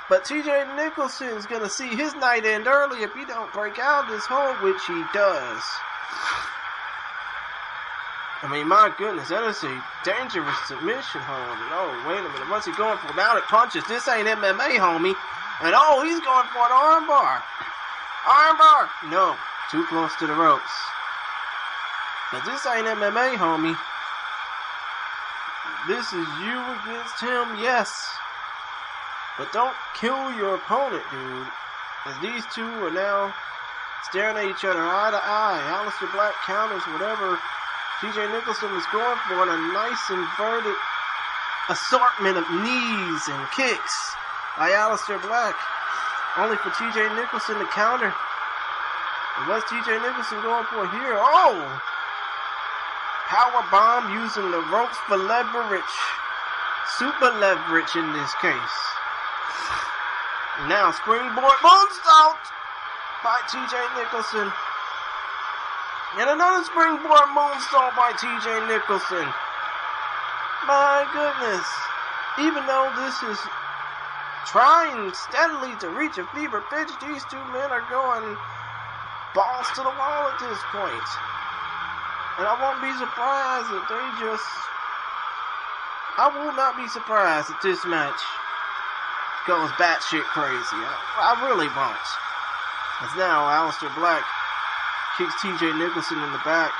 But TJ Nicholson is going to see his night end early if he don't break out of this hold, which he does. I mean, my goodness, that is a dangerous submission hold. And wait a minute, what's he going for? Mounted punches. This ain't MMA, homie. And he's going for an armbar. Armbar! No, too close to the ropes. But this ain't MMA, homie. This is you against him, yes. But don't kill your opponent, dude. As these two are now staring at each other eye to eye. Aleister Black counters whatever TJ Nicholson was going for in a nice inverted assortment of knees and kicks by Aleister Black. Only for TJ Nicholson to counter. And what's TJ Nicholson going for here? Power bomb using the ropes for leverage. Super leverage in this case. Now springboard moonsault by TJ Nicholson. And another springboard moonsault by TJ Nicholson. My goodness. Even though this is trying steadily to reach a fever pitch, these two men are going balls to the wall at this point. And I won't be surprised if I will not be surprised if this match goes batshit crazy. I really won't. As now Aleister Black kicks TJ Nicholson in the back.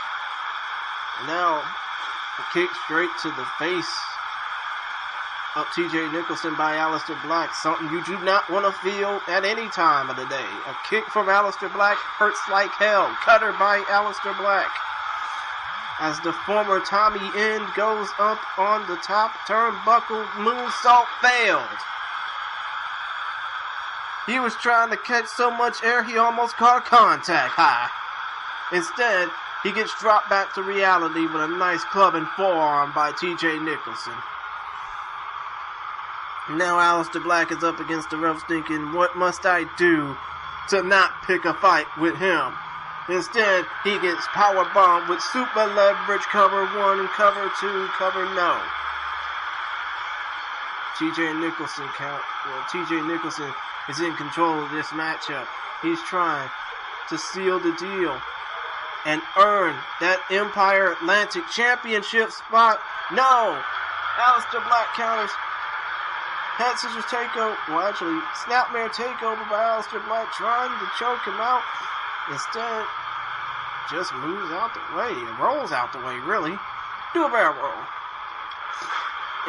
And now a kick straight to the face of TJ Nicholson by Aleister Black. Something you do not want to feel at any time of the day. A kick from Aleister Black hurts like hell. Cutter by Aleister Black. As the former Tommy End goes up on the top turnbuckle, moonsault failed. He was trying to catch so much air he almost caught contact high. Instead, he gets dropped back to reality with a nice clubbing forearm by TJ Nicholson. Now Aleister Black is up against the ropes thinking, what must I do to not pick a fight with him? Instead, he gets powerbombed with super leverage, cover 1, cover 2, cover no. TJ Nicholson is in control of this matchup. He's trying to seal the deal and earn that Empire Atlantic Championship spot. No! Aleister Black counters. Head scissors takeover. Well, actually, snapmare takeover by Aleister Black, trying to choke him out. Instead, just moves out the way. It rolls out the way, really. Do a barrel roll.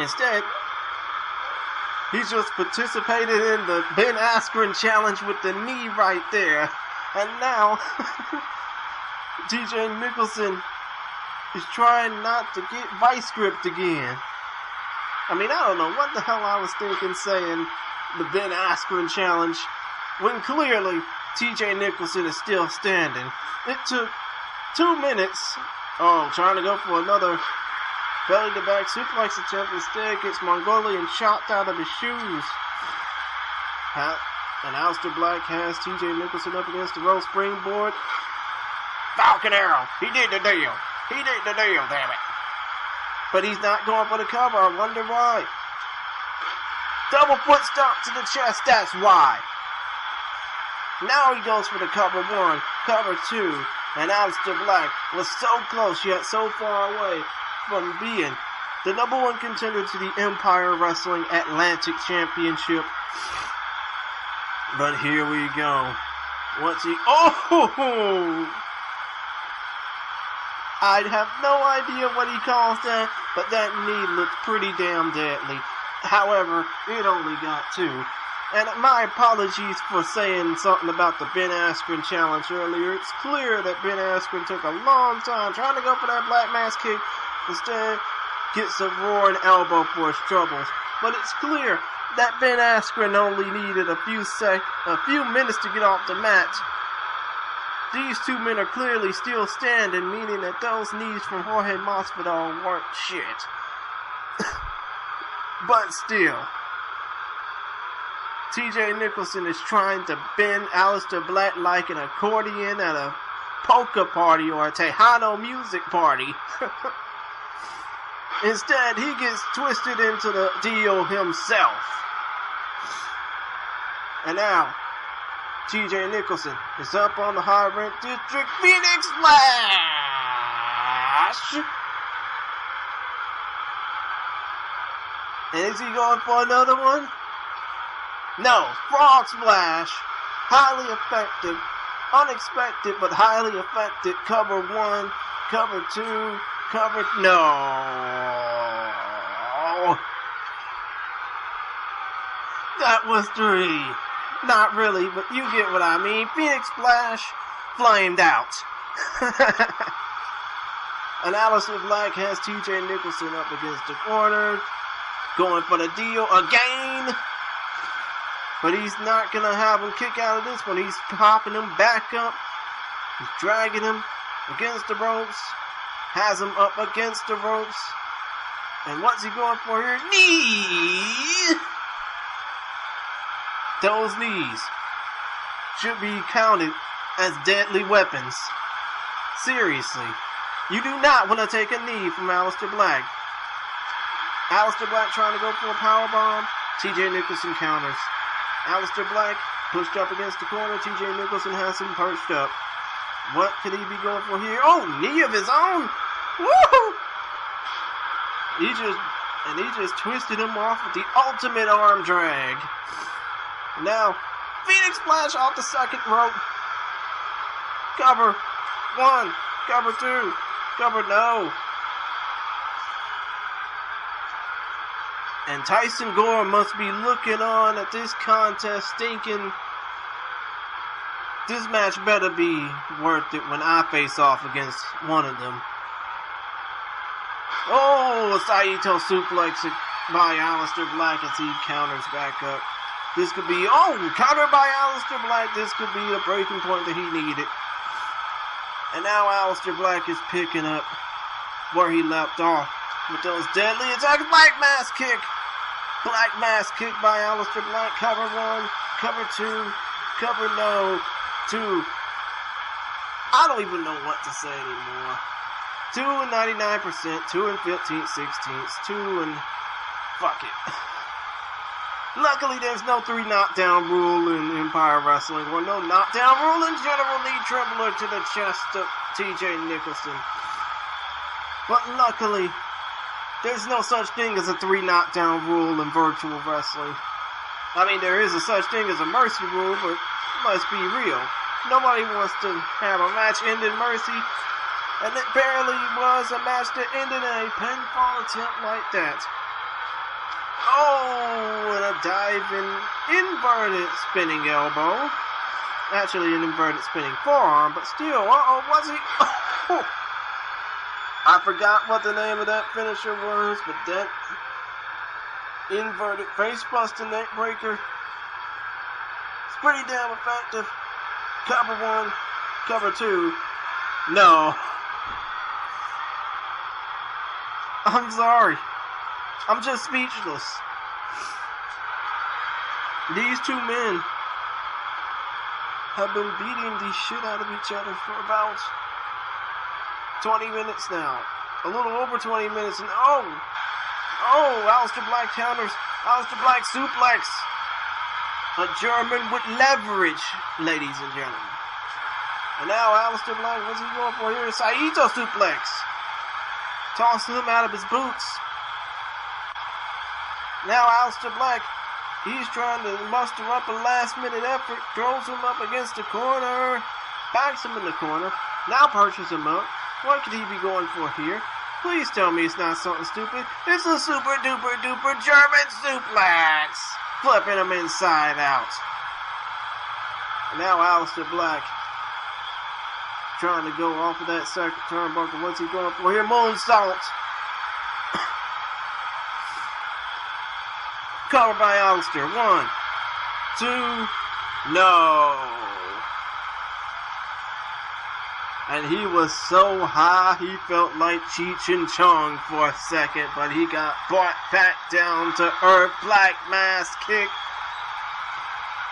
Instead, he just participated in the Ben Askren challenge with the knee right there. And now, TJ Nicholson is trying not to get vice gripped again. I mean, I don't know what the hell I was thinking saying the Ben Askren challenge when clearly TJ Nicholson is still standing. It took 2 minutes. Oh, trying to go for another belly to back suplex attempt. Instead gets Mongolian chopped out of his shoes. And Aleister Black has TJ Nicholson up against the rope springboard. Falcon Arrow. He did the deal. He did the deal, damn it. But he's not going for the cover. I wonder why. Double foot stomp to the chest. That's why. Now he goes for the cover 1, cover 2. And Aleister Black was so close yet so far away from being the #1 contender to the Empire Wrestling Atlantic Championship. But here we go. What's he... Oh! I have no idea what he calls that, but that knee looked pretty damn deadly. However, it only got 2. And my apologies for saying something about the Ben Askren challenge earlier. It's clear that Ben Askren took a long time trying to go for that black mass kick. Instead, gets a roaring elbow for his troubles. But it's clear that Ben Askren only needed a few minutes to get off the mat. These 2 men are clearly still standing, meaning that those knees from Jorge Masvidal weren't shit. But still, TJ Nicholson is trying to bend Aleister Black like an accordion at a polka party or a Tejano music party. Instead, he gets twisted into the deal himself. And now, TJ Nicholson is up on the High Rent District Phoenix Splash! And is he going for another one? No, Frog Splash. Highly effective. Unexpected, but highly effective. Cover 1, cover 2, cover... No! That was 3. Not really, but you get what I mean. Phoenix Splash flamed out. And Aleister Black has TJ Nicholson up against the corner. Going for the deal again. But he's not going to have him kick out of this one. He's popping him back up. He's dragging him against the ropes. Has him up against the ropes. And what's he going for here? Knee! Those knees should be counted as deadly weapons. Seriously. You do not want to take a knee from Aleister Black. Aleister Black trying to go for a powerbomb. TJ Nicholson counters. Aleister Black pushed up against the corner. TJ Nicholson has him perched up. What could he be going for here? Oh, knee of his own! Woo! He just twisted him off with the ultimate arm drag. Now, Phoenix Splash off the second rope. Cover 1, cover 2, cover no. And Tyson Gore must be looking on at this contest thinking, this match better be worth it when I face off against one of them. Oh, Saito suplex by Aleister Black as he counters back up. This could be, countered by Aleister Black. This could be the breaking point that he needed. And now Aleister Black is picking up where he left off with those deadly attacks. Black Mass kick. Black Mass kick by Aleister Black. Cover 1, cover 2, cover no, 2. I don't even know what to say anymore. 2 and 99%, 2 and 15/16, 2 and fuck it. Luckily, there's no 3 knockdown rule in Empire Wrestling, or no knockdown rule in general. Knee trembler to the chest of TJ Nicholson. But luckily, there's no such thing as a 3 knockdown rule in virtual wrestling. I mean, there is a such thing as a mercy rule, but let's be real. Nobody wants to have a match end in mercy, and it barely was a match that ended in a pinfall attempt like that. Oh, and a diving inverted spinning elbow. Actually, an inverted spinning forearm, but still, was he? Oh. I forgot what the name of that finisher was, but that inverted face-buster neck breaker, it's pretty damn effective. Cover 1, cover 2. No. I'm sorry. I'm just speechless. These two men have been beating the shit out of each other for about 20 minutes now. A little over 20 minutes. And Aleister Black counters. Aleister Black suplex. A German with leverage, ladies and gentlemen. And now Aleister Black, what's he going for here? Saito suplex. Tosses him out of his boots. Now Aleister Black, he's trying to muster up a last-minute effort. Throws him up against the corner. Backs him in the corner. Now perches him up. What could he be going for here? Please tell me it's not something stupid. It's a super duper duper German suplex. Flipping him inside out. And now Aleister Black trying to go off of that second turnbuckle. What's he going for here? Moonsault. Covered by Aleister. 1, 2, no. And he was so high, he felt like Cheech and Chong for a second, but he got brought back down to earth. Black Mass kick.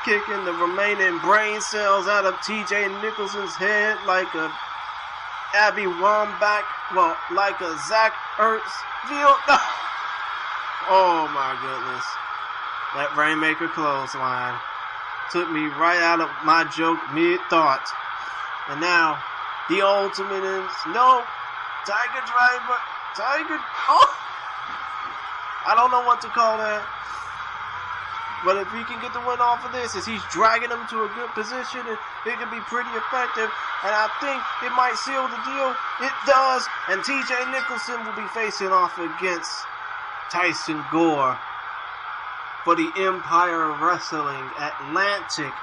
Kicking the remaining brain cells out of TJ Nicholson's head like a Abby Wambach, well, like a Zach Ertz. Oh my goodness. That Rainmaker clothesline took me right out of my joke mid-thought. And now, the ultimate is, no, Tiger Driver, I don't know what to call that. But if he can get the win off of this, as he's dragging him to a good position, it can be pretty effective. And I think it might seal the deal. It does. And TJ Nicholson will be facing off against Tyson Gore for the Empire Wrestling Atlantic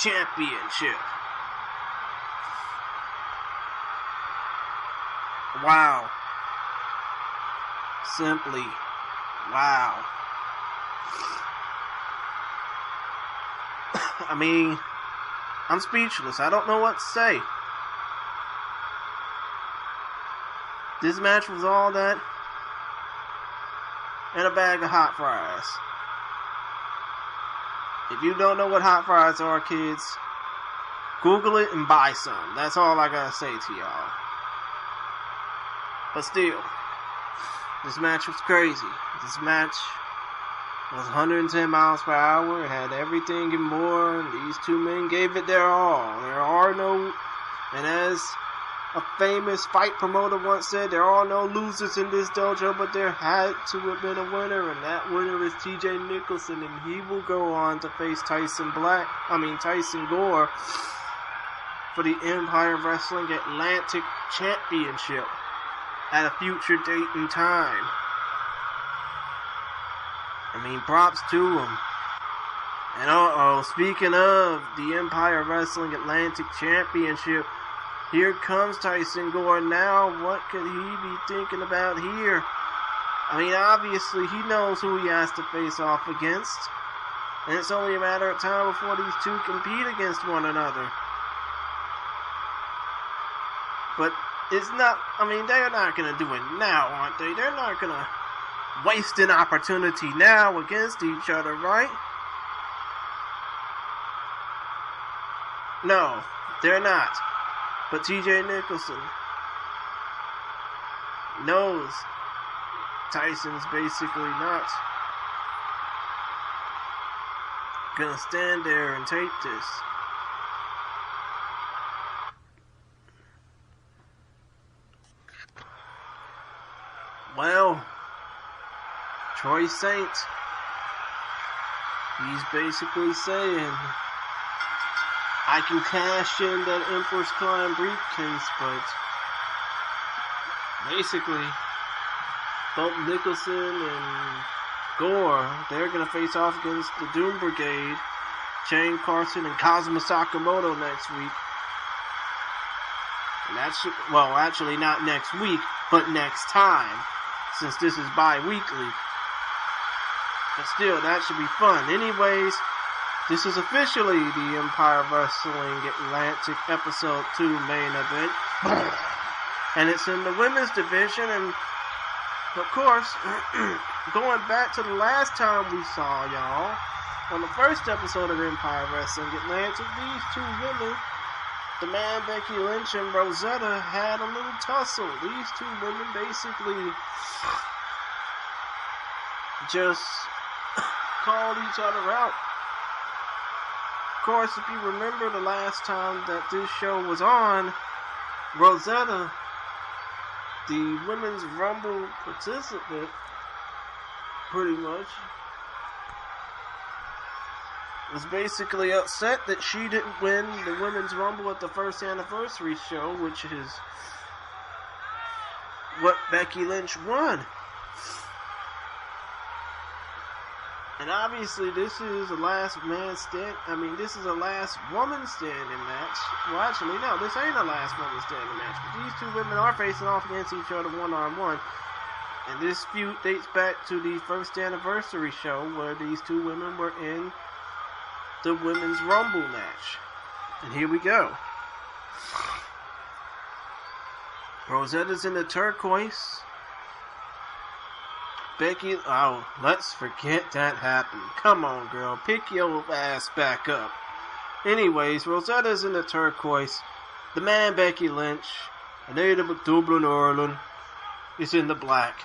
Championship. Wow. Simply wow. I mean, I'm speechless. I don't know what to say. This match was all that and a bag of hot fries. If you don't know what hot fries are, kids, Google it and buy some. That's all I gotta say to y'all. But still, this match was crazy. This match was 110 miles per hour. It had everything and more. These two men gave it their all. There are no, and as a famous fight promoter once said, there are no losers in this dojo, but there had to have been a winner, and that winner is TJ Nicholson, and he will go on to face Tyson Gore for the Empire Wrestling Atlantic Championship at a future date and time. I mean, props to him. And speaking of the Empire Wrestling Atlantic Championship, here comes Tyson Gore now. What could he be thinking about here? I mean, obviously, he knows who he has to face off against. And it's only a matter of time before these two compete against one another. But it's not, I mean, they're not going to do it now, aren't they? They're not going to waste an opportunity now against each other, right? No, they're not. But TJ Nicholson knows Tyson's basically not gonna stand there and tape this. Well, Troy Saint, he's basically saying, I can cash in that Emperor's Climb briefcase, but basically, both Nicholson and Gore, they're going to face off against the Doom Brigade, Shane Carson and Kazuma Sakamoto next week. And that's, well, actually not next week, but next time, since this is bi-weekly. But still, that should be fun. Anyways, this is officially the Empire Wrestling Atlantic Episode 2 main event. And it's in the women's division, and of course, going back to the last time we saw y'all, on the first episode of Empire Wrestling Atlantic, these two women, the man Becky Lynch and Rosetta, had a little tussle. These two women basically just called each other out. Of course, if you remember the last time that this show was on, Rosetta, the Women's Rumble participant, pretty much, was basically upset that she didn't win the Women's Rumble at the first anniversary show, which is what Becky Lynch won. And obviously, this is a last man stand. I mean, this is a last woman standing match. Well, actually, no, this ain't a last woman standing match. But these two women are facing off against each other one-on-one. And this feud dates back to the first anniversary show where these two women were in the Women's Rumble match. And here we go. Rosetta's in the turquoise. Becky, oh, let's forget that happened. Come on, girl, pick your ass back up. Anyways, Rosetta's in the turquoise. The man, Becky Lynch, a native of Dublin, Ireland, is in the black.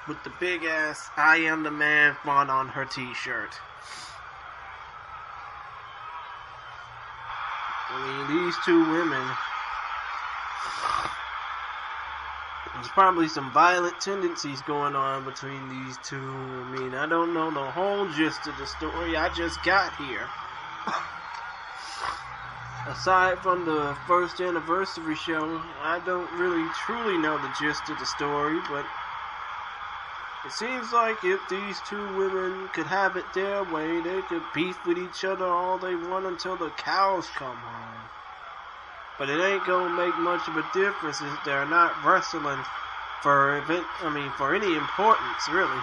With the big ass I Am the Man font on her t-shirt. I mean, these two women, there's probably some violent tendencies going on between these two. I mean, I don't know the whole gist of the story. I just got here. Aside from the first anniversary show, I don't really truly know the gist of the story, but it seems like if these two women could have it their way, they could beef with each other all they want until the cows come home. But it ain't gonna make much of a difference if they're not wrestling for any importance, really.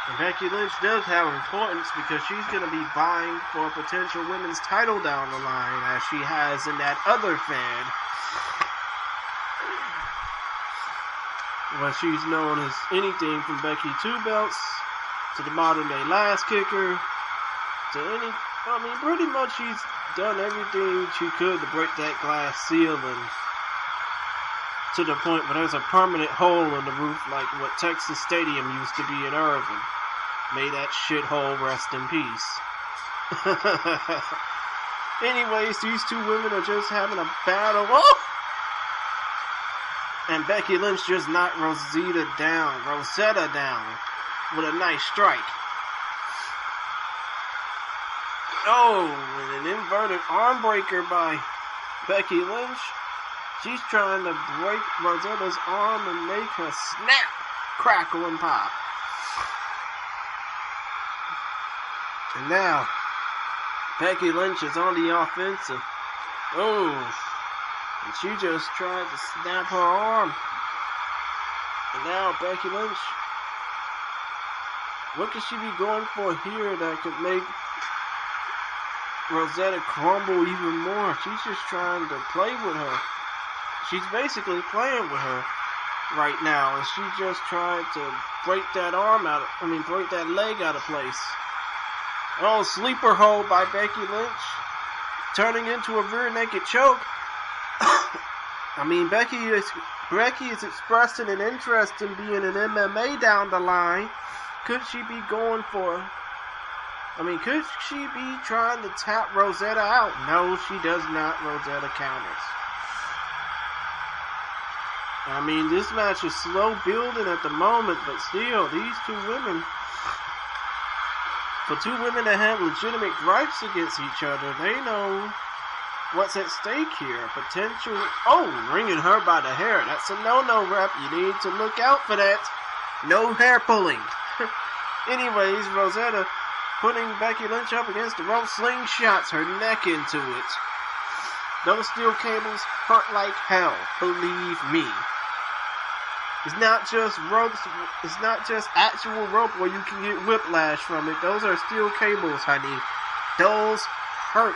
And Becky Lynch does have importance because she's gonna be vying for a potential women's title down the line, as she has in that other fed, where she's known as anything from Becky Two Belts to the modern day Last Kicker to pretty much she's done everything she could to break that glass ceiling to the point where there's a permanent hole in the roof like what Texas Stadium used to be in Irving. May that shithole rest in peace. Anyways, these two women are just having a battle. Oh! And Becky Lynch just knocked Rosetta down with a nice strike. Oh, and an inverted arm breaker by Becky Lynch. She's trying to break Rosetta's arm and make her snap, crackle, and pop. And now, Becky Lynch is on the offensive. Oh, and she just tried to snap her arm. And now Becky Lynch, what could she be going for here that could make Rosetta crumble even more? She's just trying to play with her. She's basically playing with her right now, and she just tried to break that break that leg out of place. Oh, sleeper hold by Becky Lynch, turning into a rear naked choke. Becky is expressing an interest in being an MMA down the line. Could she be going for? Could she be trying to tap Rosetta out? No, she does not. Rosetta counters. This match is slow building at the moment, but still, these two women, for two women that have legitimate gripes against each other, they know what's at stake here. Potential, wringing her by the hair. That's a no-no, rep. You need to look out for that. No hair pulling. Anyways, Rosetta putting Becky Lynch up against the rope, slingshots her neck into it. Those steel cables hurt like hell, believe me. It's not just ropes, it's not just actual rope where you can get whiplash from it. Those are steel cables, honey. Those hurt.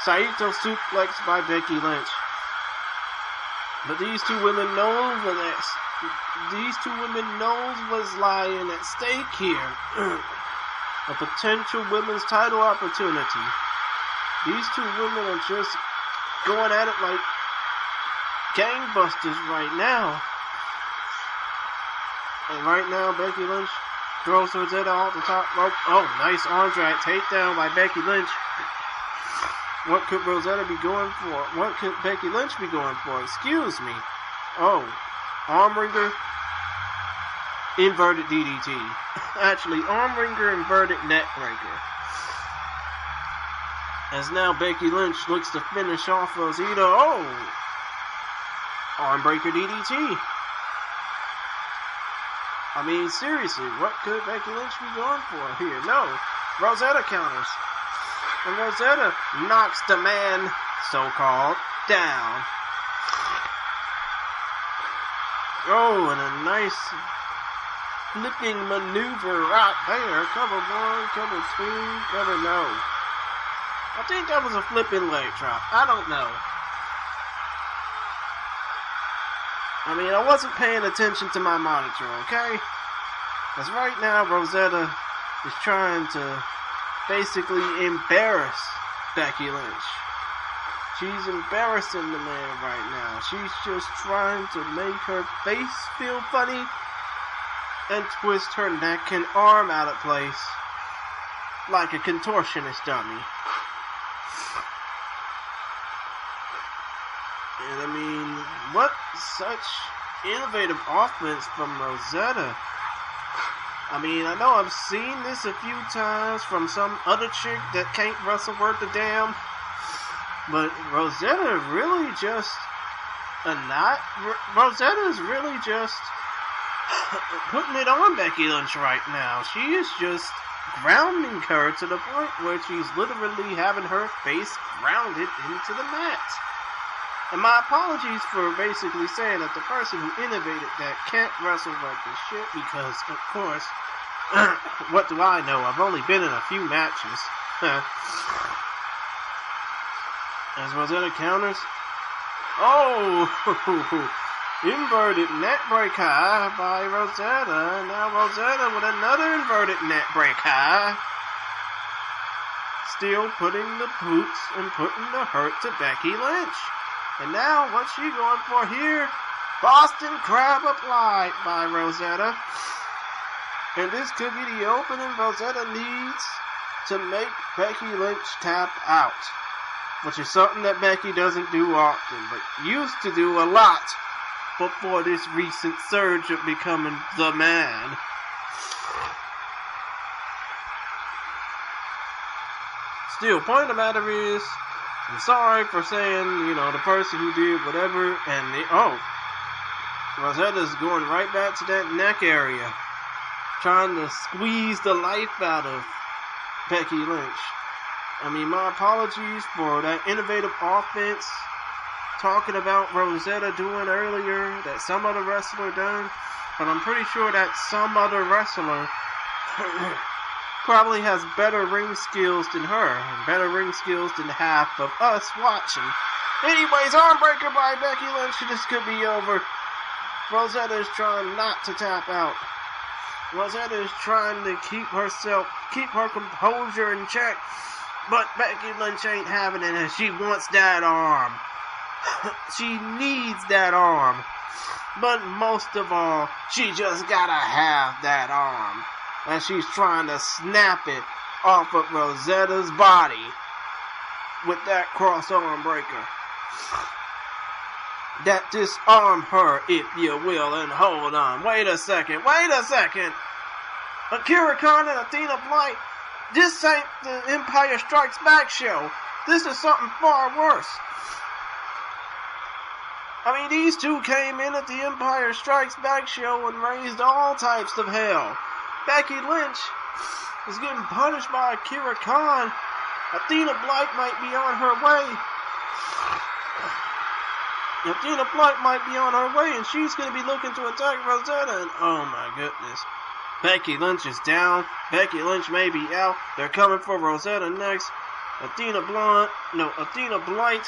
Saito suplex by Becky Lynch. But these two women know this. These two women knows what's lying at stake here. A potential women's title opportunity. These two women are just going at it like gangbusters right now. And right now, Becky Lynch throws Rosetta off the top rope. Oh, nice arm drag takedown by Becky Lynch. What could Rosetta be going for? What could Becky Lynch be going for? Excuse me. Oh, arm wringer, inverted DDT. Actually, arm wringer, inverted neck breaker. As now Becky Lynch looks to finish off Rosetta. Oh, arm breaker DDT. Seriously, what could Becky Lynch be going for here? No, Rosetta counters. And Rosetta knocks the man, so-called, down. Oh, and a nice flipping maneuver right there. Cover one, cover two, cover no. I think that was a flipping leg drop. I don't know. I wasn't paying attention to my monitor, okay? Because right now, Rosetta is trying to basically embarrass Becky Lynch. She's embarrassing the man right now. She's just trying to make her face feel funny and twist her neck and arm out of place like a contortionist dummy. And what such innovative offense from Rosetta. I know I've seen this a few times from some other chick that can't wrestle worth a damn. But Rosetta really just Rosetta's really just putting it on Becky Lynch right now. She is just grounding her to the point where she's literally having her face grounded into the mat. And my apologies for basically saying that the person who innovated that can't wrestle worth the shit, because, of course, what do I know? I've only been in a few matches. As Rosetta counters. Oh! Inverted net breaker by Rosetta. Now Rosetta with another inverted net breaker. Still putting the boots and putting the hurt to Becky Lynch. And now, what's she going for here? Boston Crab applied by Rosetta. And this could be the opening Rosetta needs to make Becky Lynch tap out. Which is something that Becky doesn't do often, but used to do a lot before this recent surge of becoming the man. Still, point of the matter is, I'm sorry for saying, the person who did whatever, and Rosetta's going right back to that neck area. trying to squeeze the life out of Becky Lynch. I mean, my apologies for that innovative offense talking about Rosetta doing earlier that some other wrestler done, but I'm pretty sure that some other wrestler probably has better ring skills than her, and better ring skills than half of us watching. Anyways, armbreaker by Becky Lynch. This could be over. Rosetta is trying not to tap out. Rosetta is trying to keep her composure in check, but Becky Lynch ain't having it, and she wants that arm. She needs that arm. But most of all, she just gotta have that arm. And she's trying to snap it off of Rosetta's body with that cross arm breaker. That disarm her, if you will, and hold on. Wait a second. Akira Khan and Athena Blight, this ain't the Empire Strikes Back show. This is something far worse. I mean, these two came in at the Empire Strikes Back show and raised all types of hell. Becky Lynch is getting punished by Akira Khan. Athena Blight might be on her way. Athena Blight might be on her way, and she's going to be looking to attack Rosetta. And oh my goodness. Becky Lynch is down. Becky Lynch may be out. They're coming for Rosetta next. Athena Blight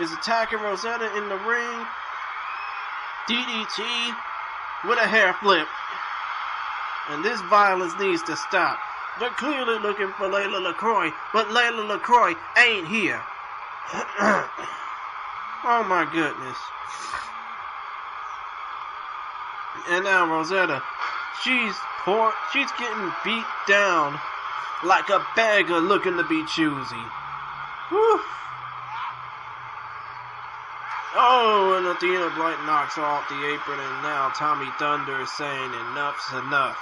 is attacking Rosetta in the ring. DDT with a hair flip. And this violence needs to stop. They're clearly looking for Layla LaCroix, but Layla LaCroix ain't here. Oh my goodness. And now Rosetta, she's getting beat down like a beggar looking to be choosy. Whew. Oh, and Athena Blight knocks off the apron, and now Tommy Thunder is saying enough's enough.